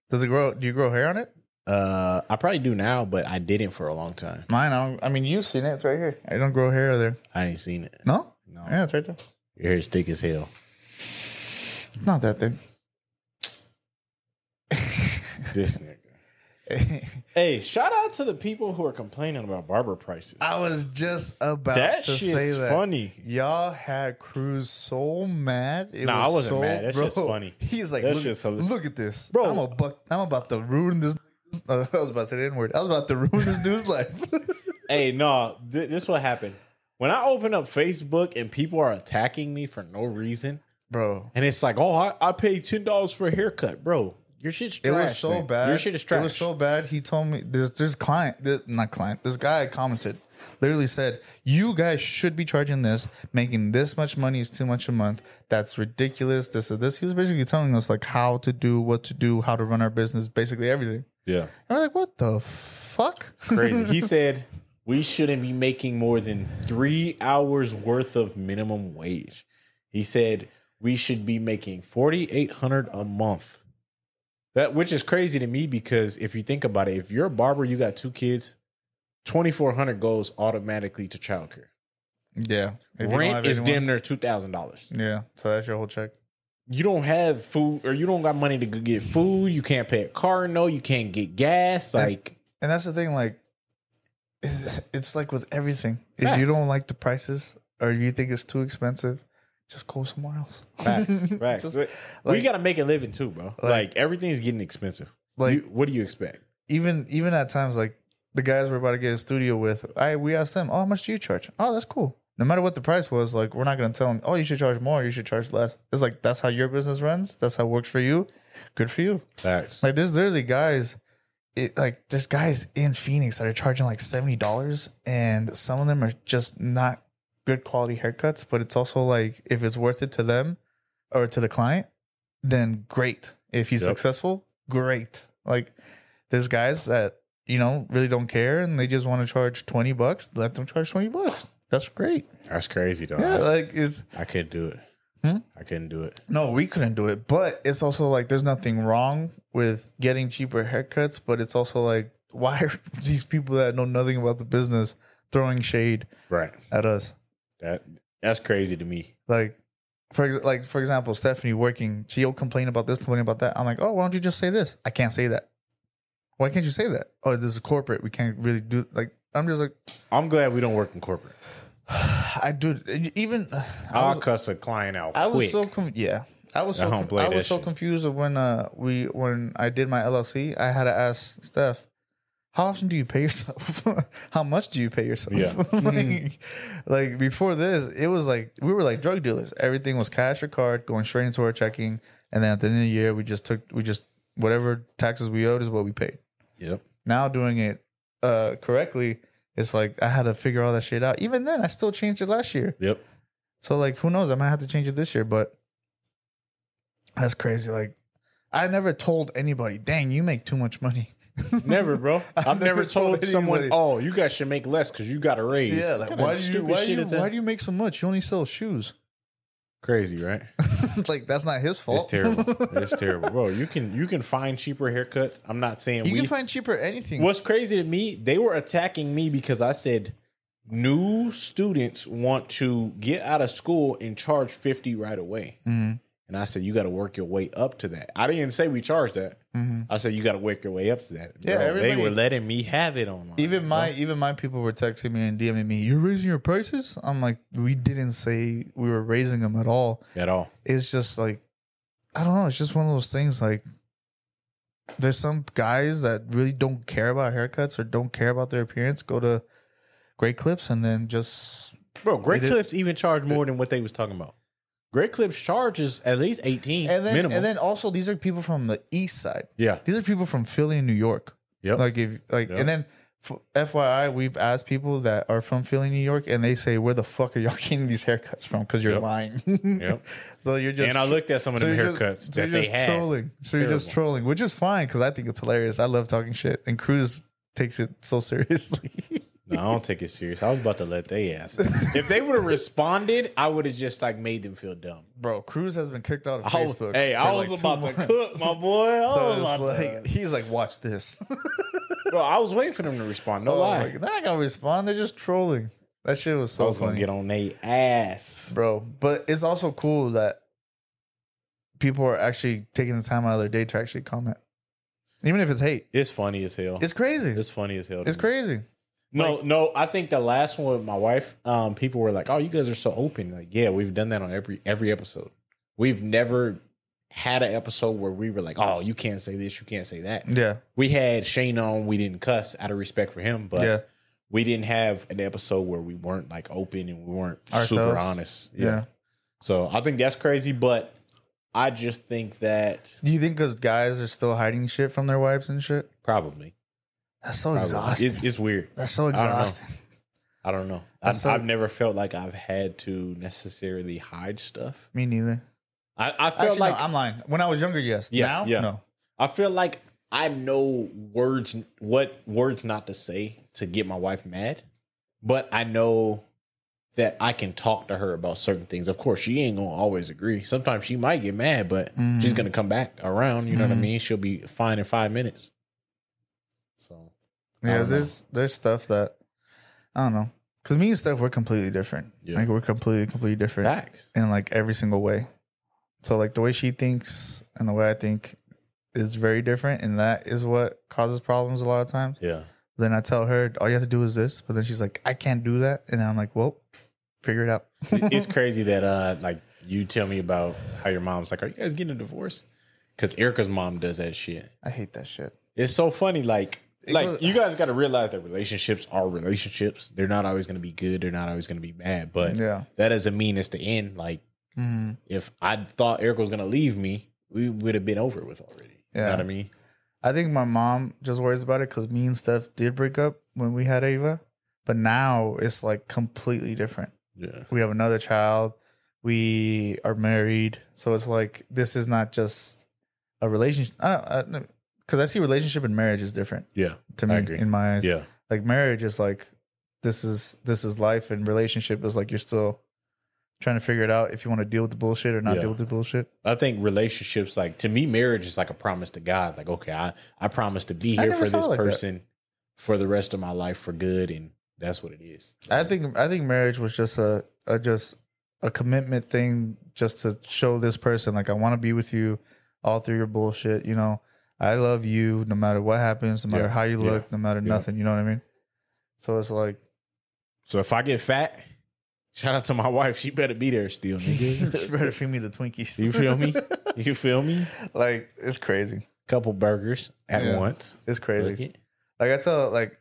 Does it grow? Do you grow hair on it? I probably do now, but I didn't for a long time. Mine, I mean, you've seen it. It's right here. I don't grow hair there. I ain't seen it. No? No. Yeah, it's right there. Your hair's thick as hell. It's not that thick. This nigga. Hey, shout out to the people who are complaining about barber prices. I was just about that to shit's say that. funny. Y'all had Cruze so mad. I wasn't mad. That's just funny. He's like, That's just look at this. Bro. I'm about to ruin this. I was about to say the N-word. I was about to ruin this dude's life. Hey, no, this what happened. When I open up Facebook and people are attacking me for no reason, bro. And it's like, oh, I paid $10 for a haircut, bro. Your shit's trash. It was so man. bad. Your shit is trash. It was so bad. He told me this guy commented, literally said, you guys should be charging this. Making this much money is too much a month. That's ridiculous. This or this. He was basically telling us like how to do, what to do, how to run our business, basically everything. Yeah. And we're like, what the fuck? Crazy. He said we shouldn't be making more than 3 hours worth of minimum wage. He said we should be making $4,800 a month. Which is crazy to me because if you think about it, if you're a barber, you got 2 kids, $2,400 goes automatically to childcare. Yeah. Rent is damn near $2,000. Yeah. So that's your whole check. You don't have food or you don't got money to go get food. You can't pay a car note. You can't get gas. Like, and that's the thing. Like, it's like with everything. If facts. you don't like the prices or you think it's too expensive, just go somewhere else. Facts. Facts. We got to make a living too, bro. Like everything's getting expensive. Like, what do you expect? Even at times, like the guys we're about to get a studio with, we asked them, oh, how much do you charge? Oh, that's cool. No matter what the price was, like, we're not going to tell them, oh, you should charge more, you should charge less. It's like, that's how your business runs. That's how it works for you. Good for you. Facts. Like, there's literally guys, there's guys in Phoenix that are charging like $70, and some of them are just not good quality haircuts, but it's also like, if it's worth it to them or to the client, then great. If he's successful, great. Like, there's guys that, really don't care and they just want to charge $20. Let them charge $20. That's great. That's crazy, though. Yeah, I couldn't do it. I couldn't do it. No, we couldn't do it. But it's also like there's nothing wrong with getting cheaper haircuts, but it's also like, why are these people that know nothing about the business throwing shade at us? That's crazy to me. Like, for example, Stephanie working, she'll complain about this, complain about that. I'm like, oh, why don't you just say this? I can't say that. Why can't you say that? Oh, this is corporate. We can't really do like. I'm just like, I'm glad we don't work in corporate. I do. Even I'll cuss a client out. I was quick. I was so confused of when I did my LLC. I had to ask Steph, how often do you pay yourself? How much do you pay yourself? Yeah. like before this, it was like we were like drug dealers. Everything was cash or card going straight into our checking, and then at the end of the year, we just whatever taxes we owed is what we paid. Yep. Now doing it correctly, it's like I had to figure all that shit out. Even then, I still changed it last year. Yep. So like, who knows? I might have to change it this year, but that's crazy. Like, I never told anybody, dang, you make too much money. Never, bro. I've never told someone, oh, you guys should make less because you got a raise. Yeah, like why do you make so much? You only sell shoes. Crazy, right? Like that's not his fault. It's terrible. It's terrible, bro. You can find cheaper haircuts. I'm not saying You can find cheaper anything. What's crazy to me, they were attacking me because I said new students want to get out of school and charge $50 right away. Mm-hmm. And I said, you got to work your way up to that. I didn't say we charged that. Mm-hmm. I said, you got to work your way up to that. Yeah, bro, they were letting me have it online. Even my people were texting me and DMing me, you're raising your prices? I'm like, we didn't say we were raising them at all. At all. It's just like, I don't know. It's just one of those things like, there's some guys that really don't care about haircuts or don't care about their appearance. Go to Great Clips and then just... Bro, Great Clips even charge more than what they was talking about. Great Clips charges at least 18 and then, minimum. And then also these are people from the east side. Yeah. These are people from Philly and New York. Yep. And then FYI, we've asked people that are from Philly, New York, and they say, where the fuck are y'all getting these haircuts from? Because you're lying. Yep. So you're just... And I looked at some of them haircuts that they had. Trolling. So you're just trolling, which is fine because I think it's hilarious. I love talking shit. And Cruze takes it so seriously. No, I don't take it serious. I was about to let they ass. If they would have responded, I would have just like made them feel dumb. Bro, Cruze has been kicked out of Facebook. I was like about to cook, my boy. He's like, watch this. Bro, I was waiting for them to respond. No lie. They're not gonna respond. They're just trolling. That shit was so I was funny. gonna get on their ass, bro. But it's also cool that people are actually taking the time out of their day to actually comment, even if it's hate. It's funny as hell. It's crazy. It's funny as hell. It's crazy. No. I think the last one with my wife, people were like, "Oh, you guys are so open." Like, yeah, we've done that on every episode. We've never had an episode where we were like, "Oh, you can't say this, you can't say that." Yeah, we had Shane on. We didn't cuss out of respect for him, but we didn't have an episode where we weren't like open and we weren't super honest. Yeah. So I think that's crazy, but I just think that. Do you think because guys are still hiding shit from their wives and shit? Probably. That's so exhausting. It's weird. That's so exhausting. I don't know. I've never felt like I've had to necessarily hide stuff. Me neither. I felt like no, I'm lying. When I was younger, yes. Now, no. I feel like I know what words not to say to get my wife mad, but I know that I can talk to her about certain things. Of course, she ain't gonna always agree. Sometimes she might get mad, but she's gonna come back around. You know what I mean? She'll be fine in 5 minutes. So yeah, there's stuff that I don't know. Because me and Steph, we're completely different. Yeah. Like we're completely different. Facts. In like every single way. So like the way she thinks and the way I think is very different, and that is what causes problems a lot of times. Yeah. Then I tell her all you have to do is this, but then she's like, I can't do that, and then I'm like, well, figure it out. It's crazy that like you tell me about how your mom's like, are you guys getting a divorce? Because Erica's mom does that shit. I hate that shit. It's so funny, like you guys got to realize that relationships are relationships. They're not always going to be good. They're not always going to be bad. But that doesn't mean it's the end. Like if I thought Erica was going to leave me, we would have been over with already. You know what I mean? I think my mom just worries about it because me and Steph did break up when we had Ava. But now it's like completely different. Yeah. We have another child. We are married. So it's like this is not just a relationship. Because I see relationship and marriage is different. Yeah, to me, in my eyes. Yeah, like marriage is like this is life, and relationship is like you're still trying to figure it out if you want to deal with the bullshit or not deal with the bullshit. I think relationships, like to me, marriage is like a promise to God. Like, okay, I promise to be here for this person for the rest of my life for good, and that's what it is. I think marriage was just a commitment thing, just to show this person like I want to be with you all through your bullshit. You know. I love you no matter what happens, no matter how you look, no matter nothing. You know what I mean? So it's like. So if I get fat, shout out to my wife. She better be there still, nigga. She better feed me the Twinkies. You feel me? You feel me? Like, it's crazy. Couple burgers at once. It's crazy. Like, I tell, like,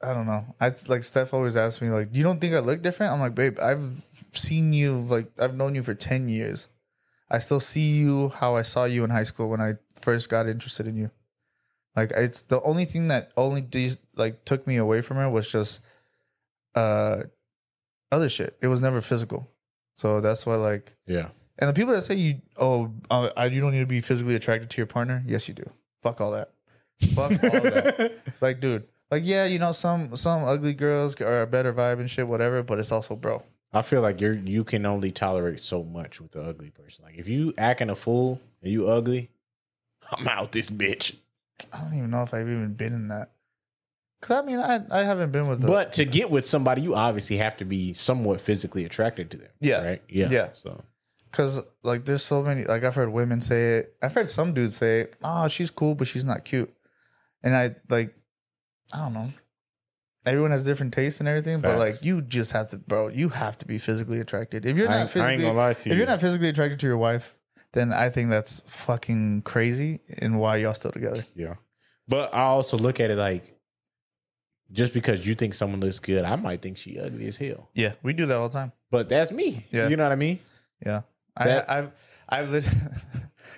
I don't know. Like, Steph always asks me, like, you don't think I look different? I'm like, babe, I've seen you, like, I've known you for 10 years. I still see you how I saw you in high school when I first got interested in you. Like it's the only thing that took me away from her was just other shit. It was never physical. So that's why And the people that say you don't need to be physically attracted to your partner. Yes, you do. Fuck all that. Fuck all that. Like, dude. Like, yeah, you know, some ugly girls are a better vibe and shit, whatever. But it's also, bro, I feel like you can only tolerate so much with the ugly person. Like if you acting a fool and you ugly, I'm out this bitch. I don't even know if I've even been in that. Because, I mean, I haven't been with But to get with somebody, you obviously have to be somewhat physically attracted to them. Yeah. Right? Yeah. Yeah. So, because, like, there's so many, like, I've heard women say it. I've heard some dudes say, oh, she's cool, but she's not cute. And I don't know. Everyone has different tastes and everything, but, like, you just have to, bro, you have to be physically attracted. If you're not physically, I ain't gonna lie to you. If you're not physically attracted to your wife, then I think that's fucking crazy and why y'all still together. Yeah. But I also look at it like, just because you think someone looks good, I might think she ugly as hell. Yeah, we do that all the time. But that's me. Yeah. You know what I mean? Yeah. That- I've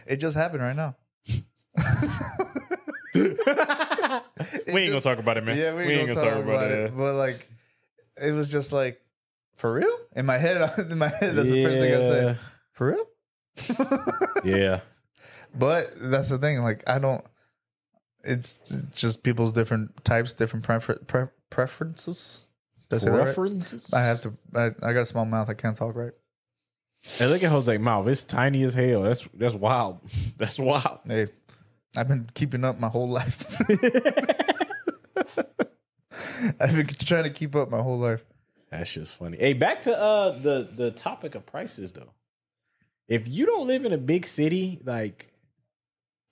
it just happened right now. We ain't gonna talk about it, man. Yeah, we ain't gonna talk about it. But like, it was just like, for real? In my head, that's the first thing I said. For real? Yeah. But that's the thing. Like, it's just people's different types, different preferences. Did I say that right? Preferences? I got a small mouth. I can't talk right. Hey, look at Jose's mouth. It's tiny as hell. That's wild. That's wild. Hey, I've been keeping up my whole life. I've been trying to keep up my whole life. That's just funny. Hey, back to the topic of prices though. If you don't live in a big city, like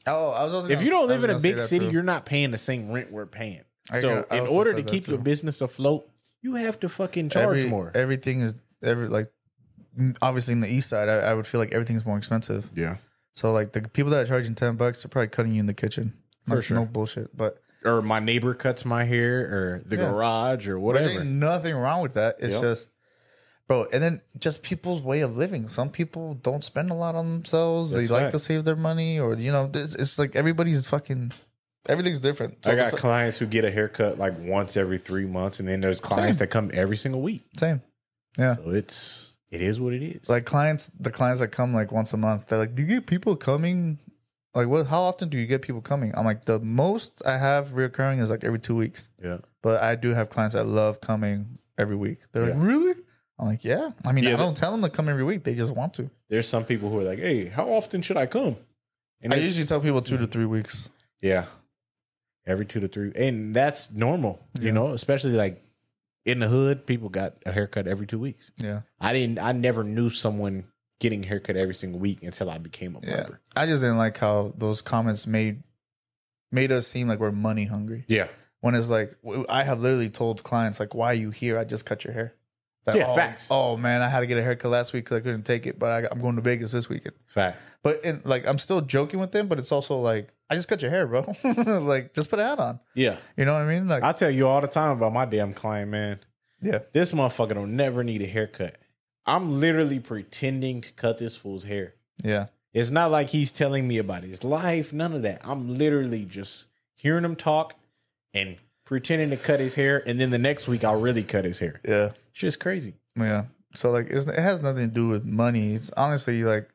if you don't live in a big city, you're not paying the same rent we're paying. So in order to keep your business afloat, you have to fucking charge more. Everything is obviously in the east side, I would feel like everything's more expensive. Yeah. So like the people that are charging $10 are probably cutting you in the kitchen. For sure. No bullshit. But or my neighbor cuts my hair or the garage or whatever. There's nothing wrong with that. It's just, bro, and then just people's way of living. Some people don't spend a lot on themselves. They like to save their money, or it's like everybody's everything's different. So I got clients who get a haircut like once every 3 months, and then there's clients that come every single week. Same. Yeah. So it is what it is. Like the clients that come like once a month, they're like, do you get people coming? Like, how often do you get people coming? I'm like, the most I have reoccurring is like every 2 weeks. Yeah. But I do have clients that love coming every week. They're like, really? I'm like, yeah. I mean, I don't tell them to come every week. They just want to. There's some people who are like, hey, how often should I come? And I usually tell people 2 to 3 weeks. Yeah. Every 2 to 3. And that's normal, you know, especially like in the hood, people got a haircut every 2 weeks. Yeah. I never knew someone getting a haircut every single week until I became a barber. I just didn't like how those comments made us seem like we're money hungry. Yeah. When it's like, I have literally told clients, like, why are you here? I just cut your hair. Like, facts. Oh, man, I had to get a haircut last week because I couldn't take it, but I'm going to Vegas this weekend. Facts. But I'm still joking with them, but it's also like, I just cut your hair, bro. Like, just put a hat on. Yeah. You know what I mean? Like, I tell you all the time about my damn client, man. Yeah. This motherfucker don't never need a haircut. I'm literally pretending to cut this fool's hair. Yeah. It's not like he's telling me about his life, none of that. I'm literally just hearing him talk and pretending to cut his hair, and then the next week I'll really cut his hair. Yeah. It's just crazy. Yeah. So like it has nothing to do with money. It's honestly like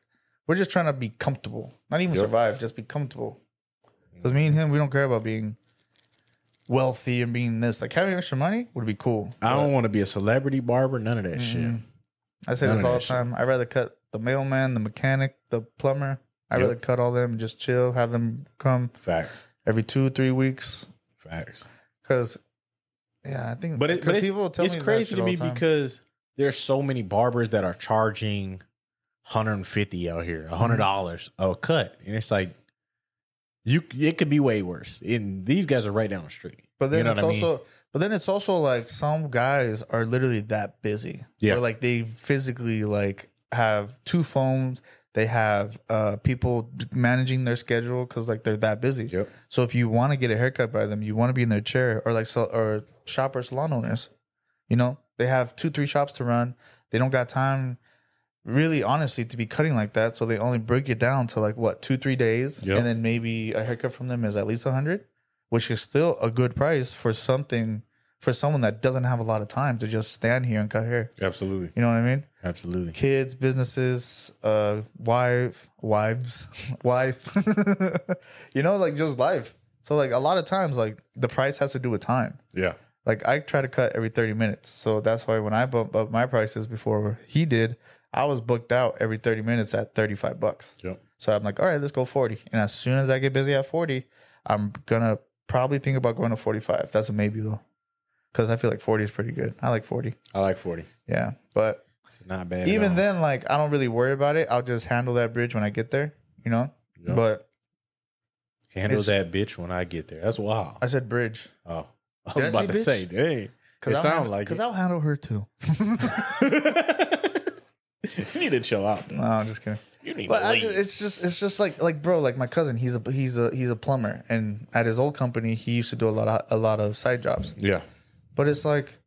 we're just trying to be comfortable. Not even survive, just be comfortable. Because me and him, we don't care about being wealthy and being this. Like having extra money would be cool. I don't want to be a celebrity barber, none of that shit. I say this all the time. I'd rather cut the mailman, the mechanic, the plumber. I'd rather cut all them and just chill, have them come every 2-3 weeks. Facts. Because, I think. But it's crazy to me because there's so many barbers that are charging $150 out here, $100 a cut, and it's like it could be way worse. And these guys are right down the street. But then it's also like some guys are literally that busy. Yeah, or like they physically like have 2 phones. They have people managing their schedule because like they're that busy. Yep. So if you want to get a haircut by them, you want to be in their chair, or like or shop or salon owners. You know, they have 2-3 shops to run. They don't got time, really, honestly, to be cutting like that. So they only break it down to like 2-3 days, and then maybe a haircut from them is at least $100, which is still a good price for someone that doesn't have a lot of time to just stand here and cut hair. Absolutely. You know what I mean? Absolutely. Kids, businesses, wife, you know, like just life. So like a lot of times, like the price has to do with time. Yeah. Like I try to cut every 30 minutes. So that's why when I bump up my prices before he did, I was booked out every 30 minutes at $35. Yep. So I'm like, all right, let's go 40. And as soon as I get busy at 40, I'm gonna probably think about going to 45. That's a maybe though. Because I feel like 40 is pretty good. I like 40. I like 40. Yeah. But It's not bad. even then, like I don't really worry about it. I'll just handle that bridge when I get there, you know? Yep. But handle that bitch when I get there. That's wild. I said bridge. Oh, I Did I was about say to bitch? say, dang. It sounds like Because it. I'll handle her too. You need to chill out. Though. No, I'm just kidding. You need But to leave. it's just like bro, like my cousin, he's a plumber, and at his old company, he used to do a lot of side jobs. Yeah. But it's like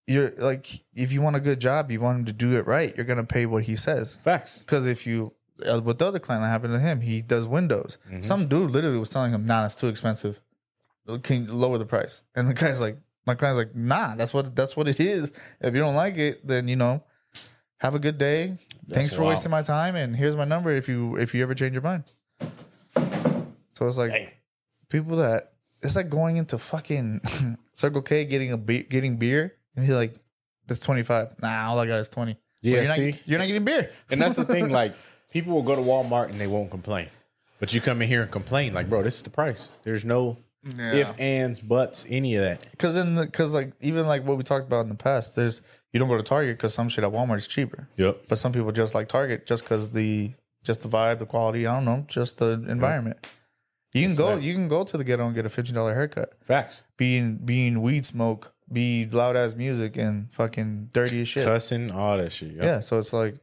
you're like if you want a good job, you want him to do it right, you're gonna pay what he says. Facts. Because if you with the other client that happened to him, he does windows. Mm-hmm. Some dude literally was telling him, "Nah, it's too expensive. Can you lower the price?" And the guy's like, my client's like, "Nah, that's what it is. If you don't like it, then have a good day. Thanks for wild. wasting my time, and here's my number if you ever change your mind." So it's like Damn. people that it's like going into fucking Circle K getting beer, and he's like, "That's 25." Nah, all I got is 20. Yeah, Well, see? you're not getting beer. And that's the thing. Like, people will go to Walmart and they won't complain. But you come in here and complain. Like, bro, this is the price. There's no ifs, ands, buts, any of that. Because like even like what we talked about in the past, you don't go to Target because some shit at Walmart is cheaper. Yep. But some people just like Target just because the vibe, the quality. I don't know, just the environment. You can go to the ghetto and get a $15 haircut. Facts. Being weed smoke, be loud ass music and fucking dirty as shit. Cussing, all that shit. Yep. Yeah, so it's like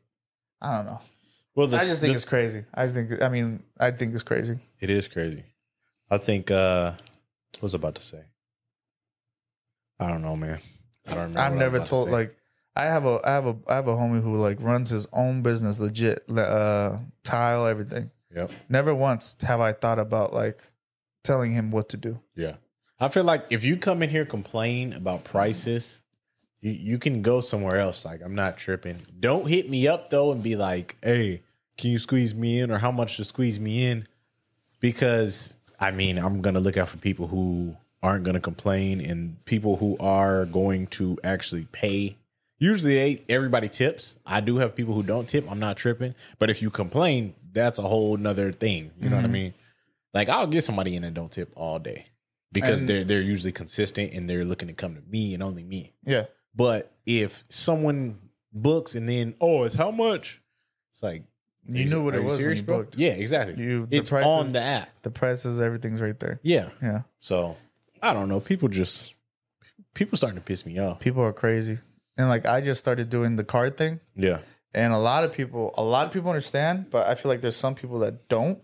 I don't know. Well, I just think it's crazy. I think it's crazy. It is crazy. I think what was I about to say? I don't know, man. I don't remember. I've never told like I have a homie who like runs his own business legit, tile, everything. Yep. Never once have I thought about like telling him what to do. Yeah. I feel like if you come in here complain about prices, you can go somewhere else. Like, I'm not tripping. Don't hit me up though and be like, "Hey, can you squeeze me in?" or "How much to squeeze me in?" Because I'm gonna look out for people who aren't gonna complain and people who are going to actually pay. Usually everybody tips. I do have people who don't tip. I'm not tripping. But if you complain, that's a whole nother thing. You know what I mean? Like, I'll get somebody in that don't tip all day because they're usually consistent and they're looking to come to me and only me. Yeah. But if someone books and then, it's how much? It's like, You knew what are it you was serious, when you bro? booked. Yeah, exactly. The It's prices- on the app. The prices, everything's right there. Yeah. Yeah. So I don't know. People starting to piss me off. People are crazy. And like I just started doing the card thing. Yeah. And a lot of people understand, but I feel like there's some people that don't,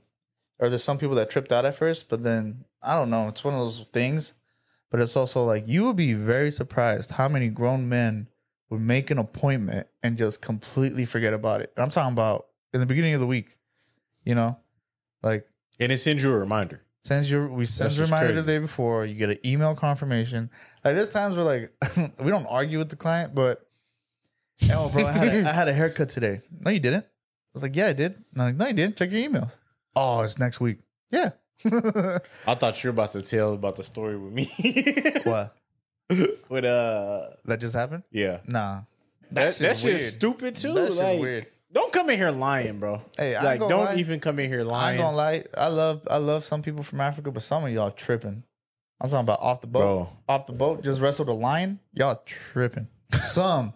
or there's some people that tripped out at first, but then I don't know. It's one of those things, but it's also like you would be very surprised how many grown men would make an appointment and just completely forget about it. And I'm talking about in the beginning of the week, like And it sends you a reminder. we send a That's just reminder the crazy. day before. You get an email confirmation. Like there's times where like we don't argue with the client, but bro, I had a haircut today. No, you didn't. I was like, yeah, I did. And I'm like, no, you didn't. Check your emails. Oh, it's next week. Yeah. I thought you were about to tell about the story with me. What? With That just happened? yeah. Nah. That shit's shit's weird. stupid too. That shit's Like, weird. don't come in here lying, bro. Hey, I ain't like, gonna don't lie. even come in here I ain't lying, gonna lie. I love some people from Africa, but some of y'all tripping. I'm talking about off the boat. Bro. Off the boat, just wrestled a lion. Y'all tripping. Some.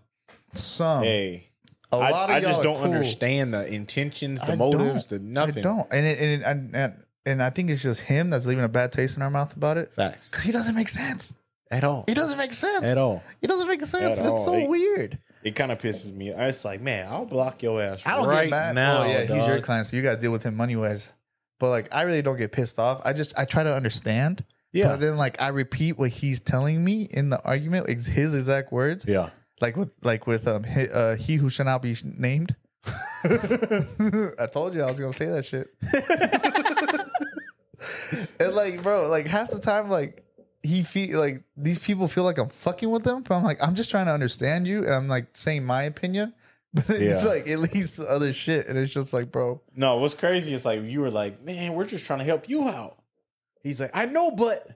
Hey, A lot of I just y'all are don't cool. understand the intentions, the I motives, the don't. nothing. I don't. And I think it's just him that's leaving a bad taste in our mouth about it. Facts Because he doesn't make sense. at all. He doesn't make sense. At all. He doesn't make sense. At And it's all. so weird. It kind of pisses me. It's like, man, I'll block your ass I don't right get mad. now. Oh, yeah, he's your dog. client, so you got to deal with him money wise. But like, I really don't get pissed off. I try to understand. Yeah. But then like, I repeat what he's telling me in the argument, his exact words. Yeah. Like with he who shall not be named. I told you I was gonna say that shit. And like, bro, like half the time, like these people feel like I'm fucking with them, but I'm like, I'm just trying to understand you, and I'm like saying my opinion, but then Yeah. like it leads to other shit, and it's just like, bro, No, what's crazy is like you were like, man, we're just trying to help you out. He's like, I know, but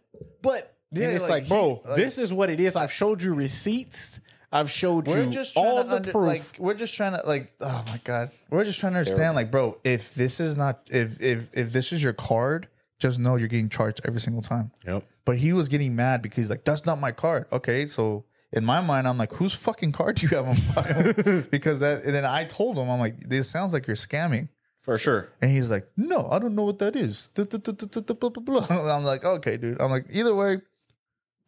Yeah, and it's like, like, bro, this is what it is. I've showed you receipts. I've showed you all the proof. Like, we're just trying to like, oh my god, we're just trying to understand, like, bro, if this is not, if this is your card, just know you're getting charged every single time. Yep. But he was getting mad because he's like, that's not my card. Okay, so in my mind, I'm like, whose fucking card do you have on file? Because that, and then I told him, I'm like, this sounds like you're scamming. For sure. And he's like, no, I don't know what that is. I'm like, okay, dude. I'm like, either way,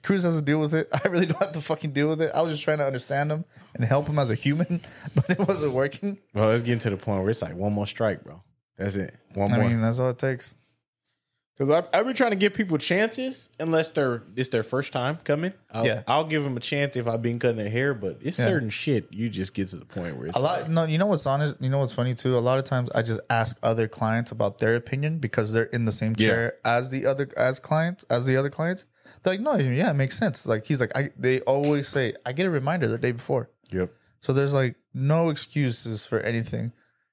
Cruze has to deal with it. I really don't have to fucking deal with it. I was just trying to understand him and help him as a human, but it wasn't working. Well, let's get to the point where it's like one more strike, bro. That's it. One more. I mean, that's all it takes. Because I've been trying to give people chances unless it's their first time coming. I'll give them a chance if I've been cutting their hair, but it's certain shit you just get to the point where it's a lot. No, you know what's honest? You know what's funny too? A lot of times I just ask other clients about their opinion because they're in the same chair as the other clients. They're like, no, yeah, it makes sense. Like he's like, they always say, I get a reminder the day before. Yep. So there's like no excuses for anything.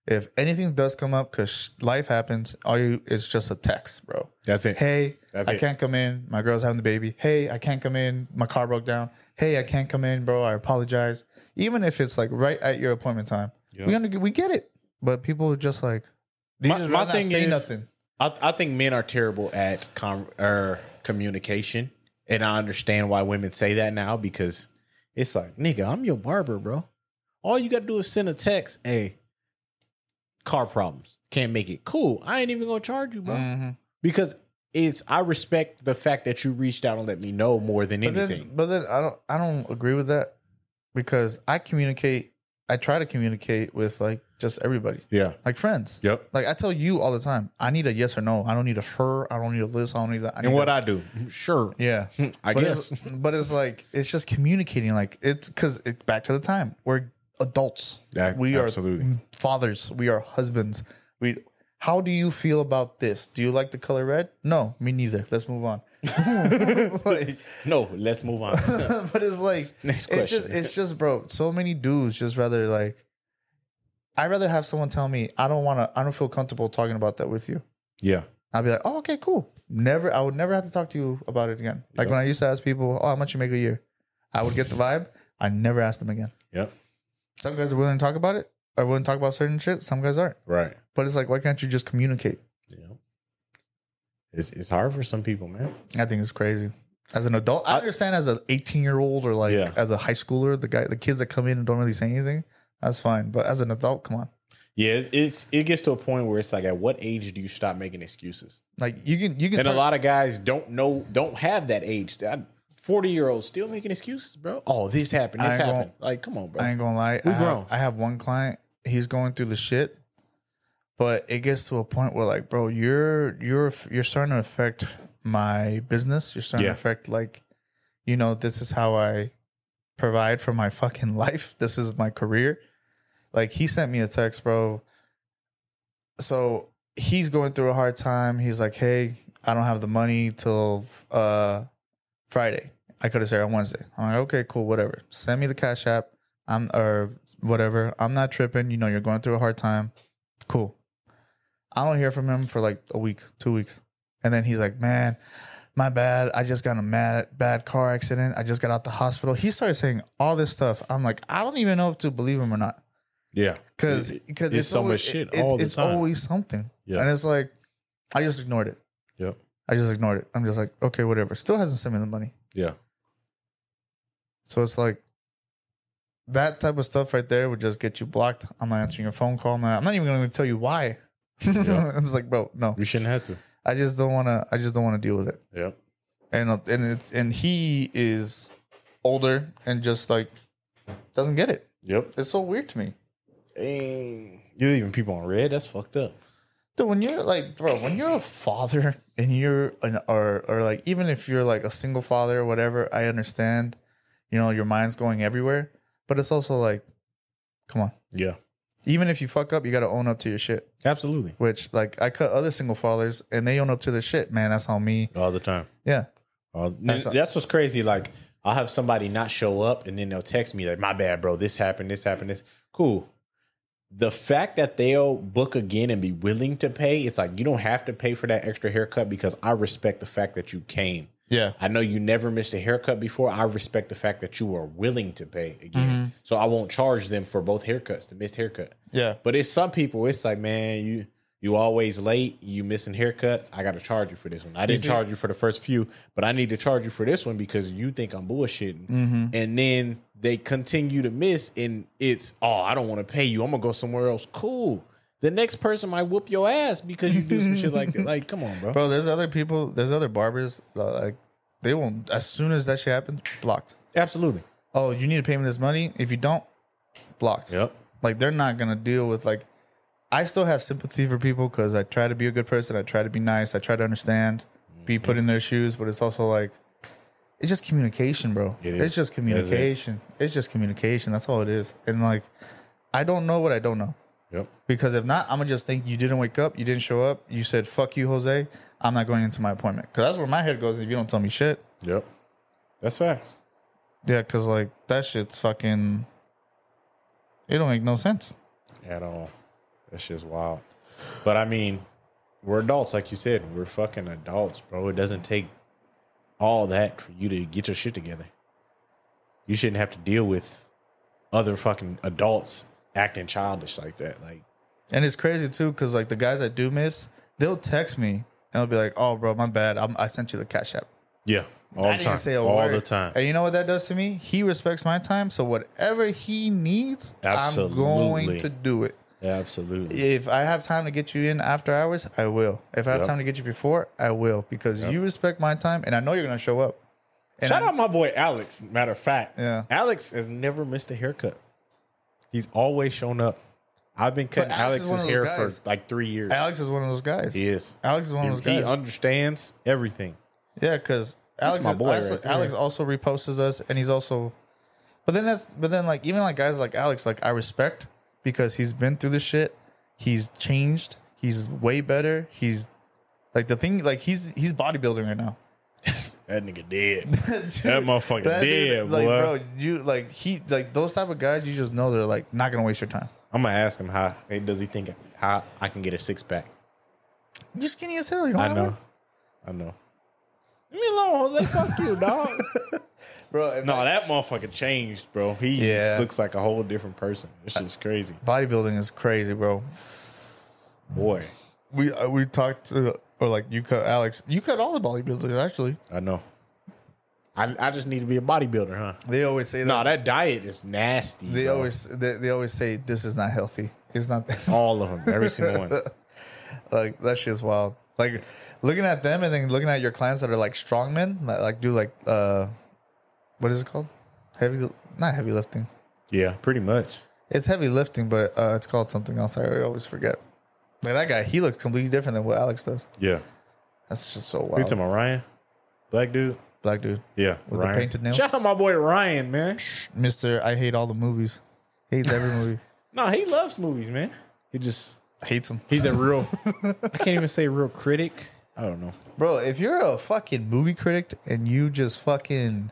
If anything does come up, because life happens, it's just a text, bro. That's it. Hey, I can't come in. My girl's having the baby. Hey, I can't come in. My car broke down. Hey, I can't come in, bro. I apologize. Even if it's like right at your appointment time, we get it. But people are just like, my thing is, nothing. I think men are terrible at communication, and I understand why women say that now because it's like, nigga, I'm your barber, bro. All you got to do is send a text, hey. Car problems, can't make it. Cool, I ain't even gonna charge you, bro, because I respect the fact that you reached out and let me know more than anything. But then I don't agree with that because I try to communicate with like just everybody, like friends. Yep. Like I tell you all the time, I need a yes or no. I don't need a sure. I don't need a this. I don't need that. And what I do, sure, yeah, I guess. But it's like it's just communicating. Like it's because back to the time we're adults. We are fathers. We are husbands. How do you feel about this? Do you like the color red? No, me neither. Let's move on. No, let's move on. But it's like next question. It's just, bro. So many dudes just rather like. I'd rather have someone tell me I don't feel comfortable talking about that with you. Yeah, I'll be like, oh, okay, cool. I would never have to talk to you about it again. Like when I used to ask people, oh, how much you make a year? I would get the vibe. I never asked them again. Yep. Some guys are willing to talk about it. Are willing to talk about certain shit. Some guys aren't. Right. But it's like, why can't you just communicate? Yeah. It's hard for some people, man. I think it's crazy. As an adult, I understand as an 18-year-old or like as a high schooler, the kids that come in and don't really say anything, that's fine. But as an adult, come on. Yeah, it gets to a point where it's like, at what age do you stop making excuses? Like you can. And a lot of guys don't have that age. 40-year-olds still making excuses, bro. Oh, this happened. This happened. Like, come on, bro. I ain't gonna lie. We grown. I have one client. He's going through the shit, but it gets to a point where, like, bro, you're starting to affect my business. You're starting to affect, like, this is how I provide for my fucking life. This is my career. Like, he sent me a text, bro. So he's going through a hard time. He's like, hey, I don't have the money till Friday. I could have said on Wednesday. I'm like, okay, cool, whatever. Send me the Cash App. Or whatever. I'm not tripping. You're going through a hard time. Cool. I don't hear from him for like a week, 2 weeks. And then he's like, man, my bad. I just got in a bad car accident. I just got out the hospital. He started saying all this stuff. I'm like, I don't even know if to believe him or not. Yeah. Because it's so much shit all the time. It's always something. Yeah. And it's like, I just ignored it. Yep. I just ignored it. I'm just like, okay, whatever. Still hasn't sent me the money. Yeah. So it's like, that type of stuff right there would just get you blocked. I'm not answering your phone call. I'm not even going to tell you why. Yeah. It's like, bro, no. You shouldn't have to. I just don't want to deal with it. Yep. And he is older and just like doesn't get it. Yep. It's so weird to me. Dang. You're leaving people on red? That's fucked up. Dude, when you're like, bro, when you're a father and or like, even if you're like a single father or whatever, I understand, your mind's going everywhere. But it's also like, come on. Yeah. Even if you fuck up, you got to own up to your shit. Absolutely. Which, like, I cut other single fathers and they own up to their shit. Man, that's on me. All the time. Yeah. That's what's crazy. Like, I'll have somebody not show up and then they'll text me like, my bad, bro. This happened. This. Cool. The fact that they'll book again and be willing to pay, it's like, you don't have to pay for that extra haircut because I respect the fact that you came. Yeah. I know you never missed a haircut before. I respect the fact that you are willing to pay again. So I won't charge them for both haircuts, the missed haircut. Yeah. But it's some people, it's like, man, you always late, you missing haircuts. I got to charge you for this one. I didn't charge you for the first few, but I need to charge you for this one because you think I'm bullshitting. And then they continue to miss, and it's, oh, I don't want to pay you. I'm going to go somewhere else. Cool. The next person might whoop your ass because you do some shit like that. Like, come on, bro. Bro, there's other people, there's other barbers that, like, they won't, as soon as that shit happens, blocked. Absolutely. Oh, you need to pay me this money. If you don't, blocked. Yep. Like, they're not going to deal with, like, I still have sympathy for people because I try to be a good person. I try to be nice. I try to understand, be put in their shoes. But it's also like, it's just communication, bro. It's just communication. It's just communication. That's all it is. And like, I don't know what I don't know. Yep. Because if not, I'm going to just think you didn't wake up. You didn't show up. You said, fuck you, Jose. I'm not going into my appointment. Because that's where my head goes if you don't tell me shit. Yep. That's facts. Yeah, because like, that shit's fucking, it don't make no sense. At all. That shit's wild. But I mean, we're adults, like you said. We're fucking adults, bro. It doesn't take all that for you to get your shit together. You shouldn't have to deal with other fucking adults acting childish like that. Like, and it's crazy too, because like the guys that do miss, they'll text me and they'll be like, "Oh, bro, my bad. I sent you the Cash App." yeah, all the time. Say a all word. the time. And you know what that does to me? He respects my time, so whatever he needs, Absolutely. I'm going to do it. Absolutely. If I have time to get you in after hours, I will. If I have time to get you before, I will, because you respect my time, and I know you're going to show up. And Shout out my boy Alex. Matter of fact, Yeah. Alex has never missed a haircut. He's always shown up. I've been cutting Alex is one Alex's of those hair for guys. like 3 years. Alex is one of those guys. He is. Alex is one of those guys. He understands everything. Yeah, because Alex, my boy Alex, right there. Alex also reposts us, and he's also. But then like even like guys like Alex, like I respect because he's been through this shit. He's changed. He's way better. He's like the thing. Like he's bodybuilding right now. That nigga dead. Dude, That motherfucker that dead, dude, like, boy. bro, you like he like those type of guys. You just know they're like not gonna waste your time. I'm gonna ask him how does he think how I can get a 6-pack. You're skinny as hell. You don't I have know. one? I know. Leave me alone, Jose. Fuck you, dog. Bro. No, that motherfucker changed, bro. He Yeah. looks like a whole different person. This shit's crazy. Bodybuilding is crazy, bro. Boy, We talked to, or like you cut Alex. You cut all the bodybuilders actually. I know. I just need to be a bodybuilder, huh? They always say that. No, that diet is nasty. They bro. they always say this is not healthy. It's not All of them, every single one. like that shit's wild. Like looking at them and then looking at your clients that are like strongmen, like do like what is it called? Not heavy lifting. Yeah, pretty much. It's heavy lifting, but it's called something else. I always forget. Like that guy, he looks completely different than what Alex does. Yeah. That's just so You wild. talking about Ryan? Black dude? Black dude, Yeah. With Ryan. the painted nails. Shout out my boy Ryan, man. Mr. I hate all the movies. Hates every movie. No, he loves movies, man. He just Hates them. he's a real I can't even say real critic. I don't know. Bro, if you're a fucking movie critic and you just fucking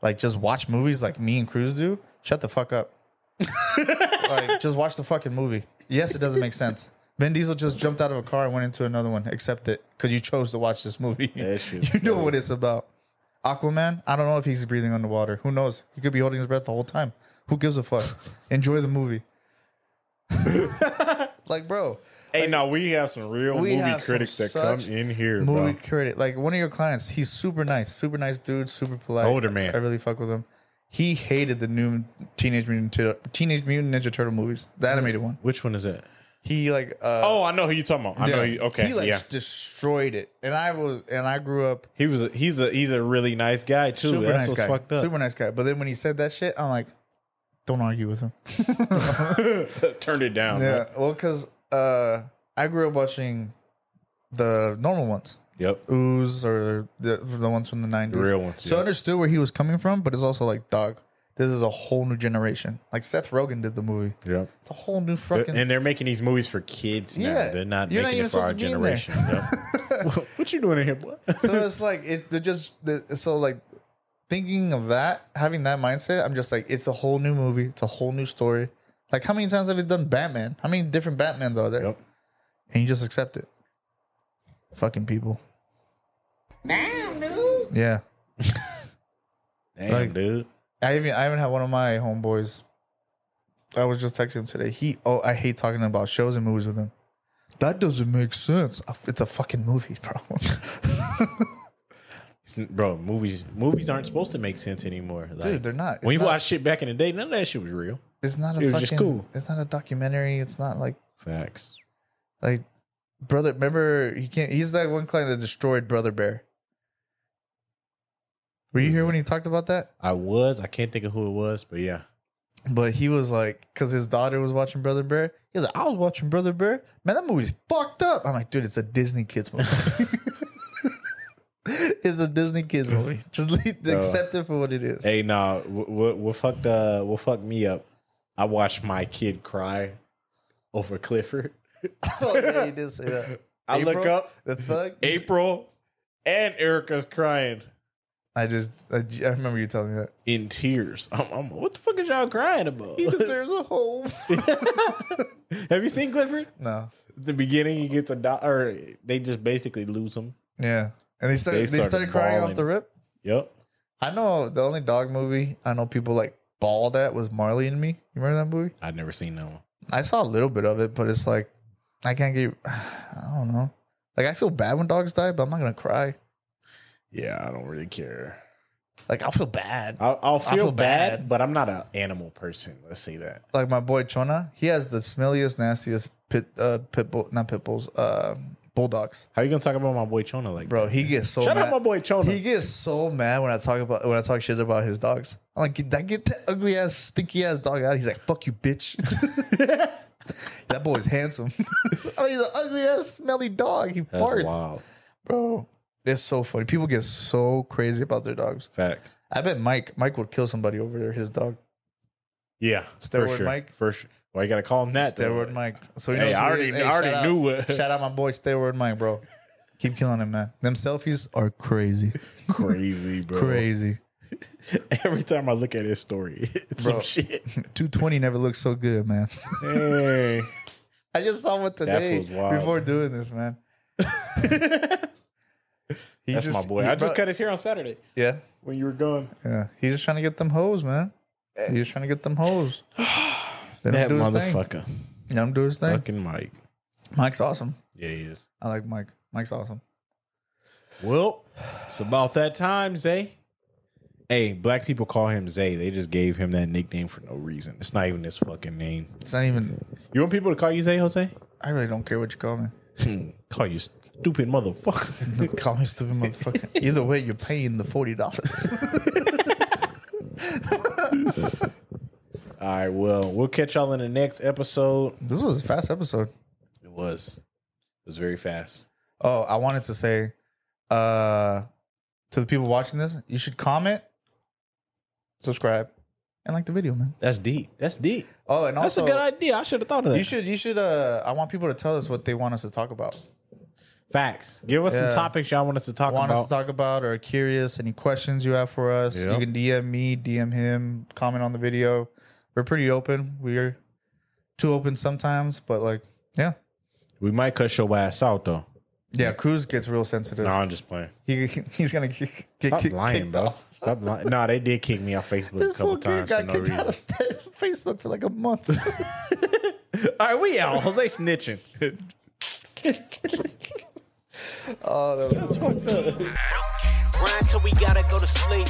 like just watch movies like me and Cruze do, shut the fuck up. Like just watch the fucking movie. Yes, it doesn't make sense. Vin Diesel just jumped out of a car and went into another one. Accept it because you chose to watch this movie. That shit's You know what it's about. Aquaman, I don't know if he's breathing underwater. Who knows? He could be holding his breath the whole time. Who gives a fuck? Enjoy the movie. Like, bro. Hey, no, we have some real We movie have some critics that come such in here, Movie bro. critic. Like one of your clients, he's super nice dude, super polite. Older man. I really fuck with him. He hated the new Teenage Mutant Ninja Turtle movies, the animated one. Which one is that? He like Oh, I know who you talking about. I know you. Okay, He like yeah. destroyed it. And I grew up He's a really nice guy too. super That's nice what's guy. fucked up. Super nice guy. But then when he said that shit, I'm like, don't argue with him. Turned it down. Yeah. Right? Well, because I grew up watching the normal ones. Yep. Ooze or the ones from the 90s. The real ones, So I yeah. understood where he was coming from, but it's also like, dog, this is a whole new generation. Like Seth Rogen did the movie. Yep. It's a whole new fucking. And they're making these movies for kids now. Yeah. They're not You're not making even it for our supposed to be in there. generation. Yep. What you doing in here, boy? So it's like they're just so like thinking of that, having that mindset. I'm just like, it's a whole new movie. It's a whole new story. Like how many times have you done Batman? How many different Batmans are there? Yep. And you just accept it. Fucking people. Damn, dude. Yeah. Damn, Like- dude. I even had one of my homeboys. I was just texting him today. I hate talking about shows and movies with him. That doesn't make sense. It's a fucking movie, bro. Bro, movies aren't supposed to make sense anymore. Like, Dude, they're not. When you It's not- watch shit back in the day, none of that shit was real. It's not a It was fucking. just cool. It's not a documentary. It's not like Facts. brother. Remember, he's that one client that destroyed Brother Bear. Were you here when he talked about that? I can't think of who it was, but yeah. But he was like, because his daughter was watching Brother Bear. He was like, I was watching Brother Bear. Man, that movie's fucked up. I'm like, dude, it's a Disney kids movie. It's a Disney kids movie. Just accept it for what it is. Hey, nah, what fucked me up? I watched my kid cry over Clifford. Oh, yeah, you did say that. I look up, the thug. April and Erica's crying I remember you telling me that. in tears. I'm what the fuck is y'all crying about? He deserves a home. Have you seen Clifford? No. At the beginning, he gets or they just basically lose him. Yeah. And they started crying bawling. off the rip. Yep. I know the only dog movie I know people like bawled at was Marley and Me. You remember that movie? I'd never seen that one. I saw a little bit of it, but it's like I can't get. I don't know. Like I feel bad when dogs die, but I'm not gonna cry. Yeah, I don't really care. Like I'll feel bad. I'll feel feel bad, bad. but I'm not an animal person. Let's say that. Like my boy Chona, he has the smelliest, nastiest bulldogs. How you gonna talk about my boy Chona like Bro, that? he gets so Shout mad. out my boy Chona. He gets so mad when I talk shit about his dogs. I'm like, get that ugly ass, stinky ass dog out. He's like, fuck you, bitch. That boy's handsome. Oh, he's an ugly ass, smelly dog. He That's farts, wild. bro. It's so funny. People get so crazy about their dogs. Facts. I bet Mike would kill somebody over there. His dog, Yeah, Steroid for sure. Mike? For sure. Why you gotta call him that? Steroid though? Mike. So he Hey, knows I who he already, is. Hey, I already shout knew out, what. Shout out my boy Steroid Mike, bro. Keep killing him, man. Them selfies are crazy, Crazy, bro. crazy. Every time I look at his story, it's Bro. some shit. 220 never looked so good, man. Hey. I just saw one today feels wild. before doing this, man. That's my boy. I just cut his hair on Saturday Yeah, when you were gone. yeah. He's just trying to get them hoes, man. He's just trying to get them hoes. Let him That do his thing. motherfucker. Let him do his thing. Fucking Mike. Mike's awesome. Yeah, he is. I like Mike. Mike's awesome. Well, it's about that time, Zay. Hey, black people call him Zay. They just gave him that nickname for no reason. It's not even his fucking name. It's not even. You want people to call you Zay, Jose? I really don't care what you call me. Call you stupid motherfucker. Call me stupid motherfucker. Either way, you're paying the $40. All right, well, we'll catch y'all in the next episode. This was a fast episode. It was very fast. Oh, I wanted to say to the people watching this, you should comment, subscribe, and like the video, man. That's deep. That's deep. Oh, and That's also, a good idea. I should have thought of that. You should. I want people to tell us what they want us to talk about. Facts. Give us some Yeah. topics y'all want us to talk Want about. us to talk about, or are curious? Any questions you have for us? Yep. You can DM me, DM him, comment on the video. We're pretty open. We're too open sometimes, but like, yeah, We might cut your ass out though. yeah. Cruze gets real sensitive. No, I'm just playing. He's gonna get Stop kicked lying, bro. off. Stop lying. No, they did kick me off Facebook a This couple fool kid times got for no kicked reason. out of Facebook for like a month. All right, we out. Jose snitching. Oh, that was fucked up. Grind till we gotta go to sleep.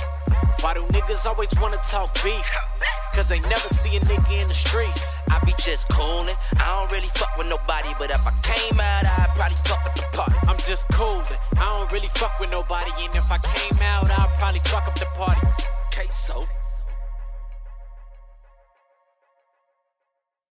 Why do niggas always wanna talk beef? Cause they never see a nigga in the streets. I be just coolin'. I don't really fuck with nobody, but if I came out, I'd probably fuck up the party. I'm just coolin'. I don't really fuck with nobody, and if I came out, I'd probably fuck up the party. KSOW.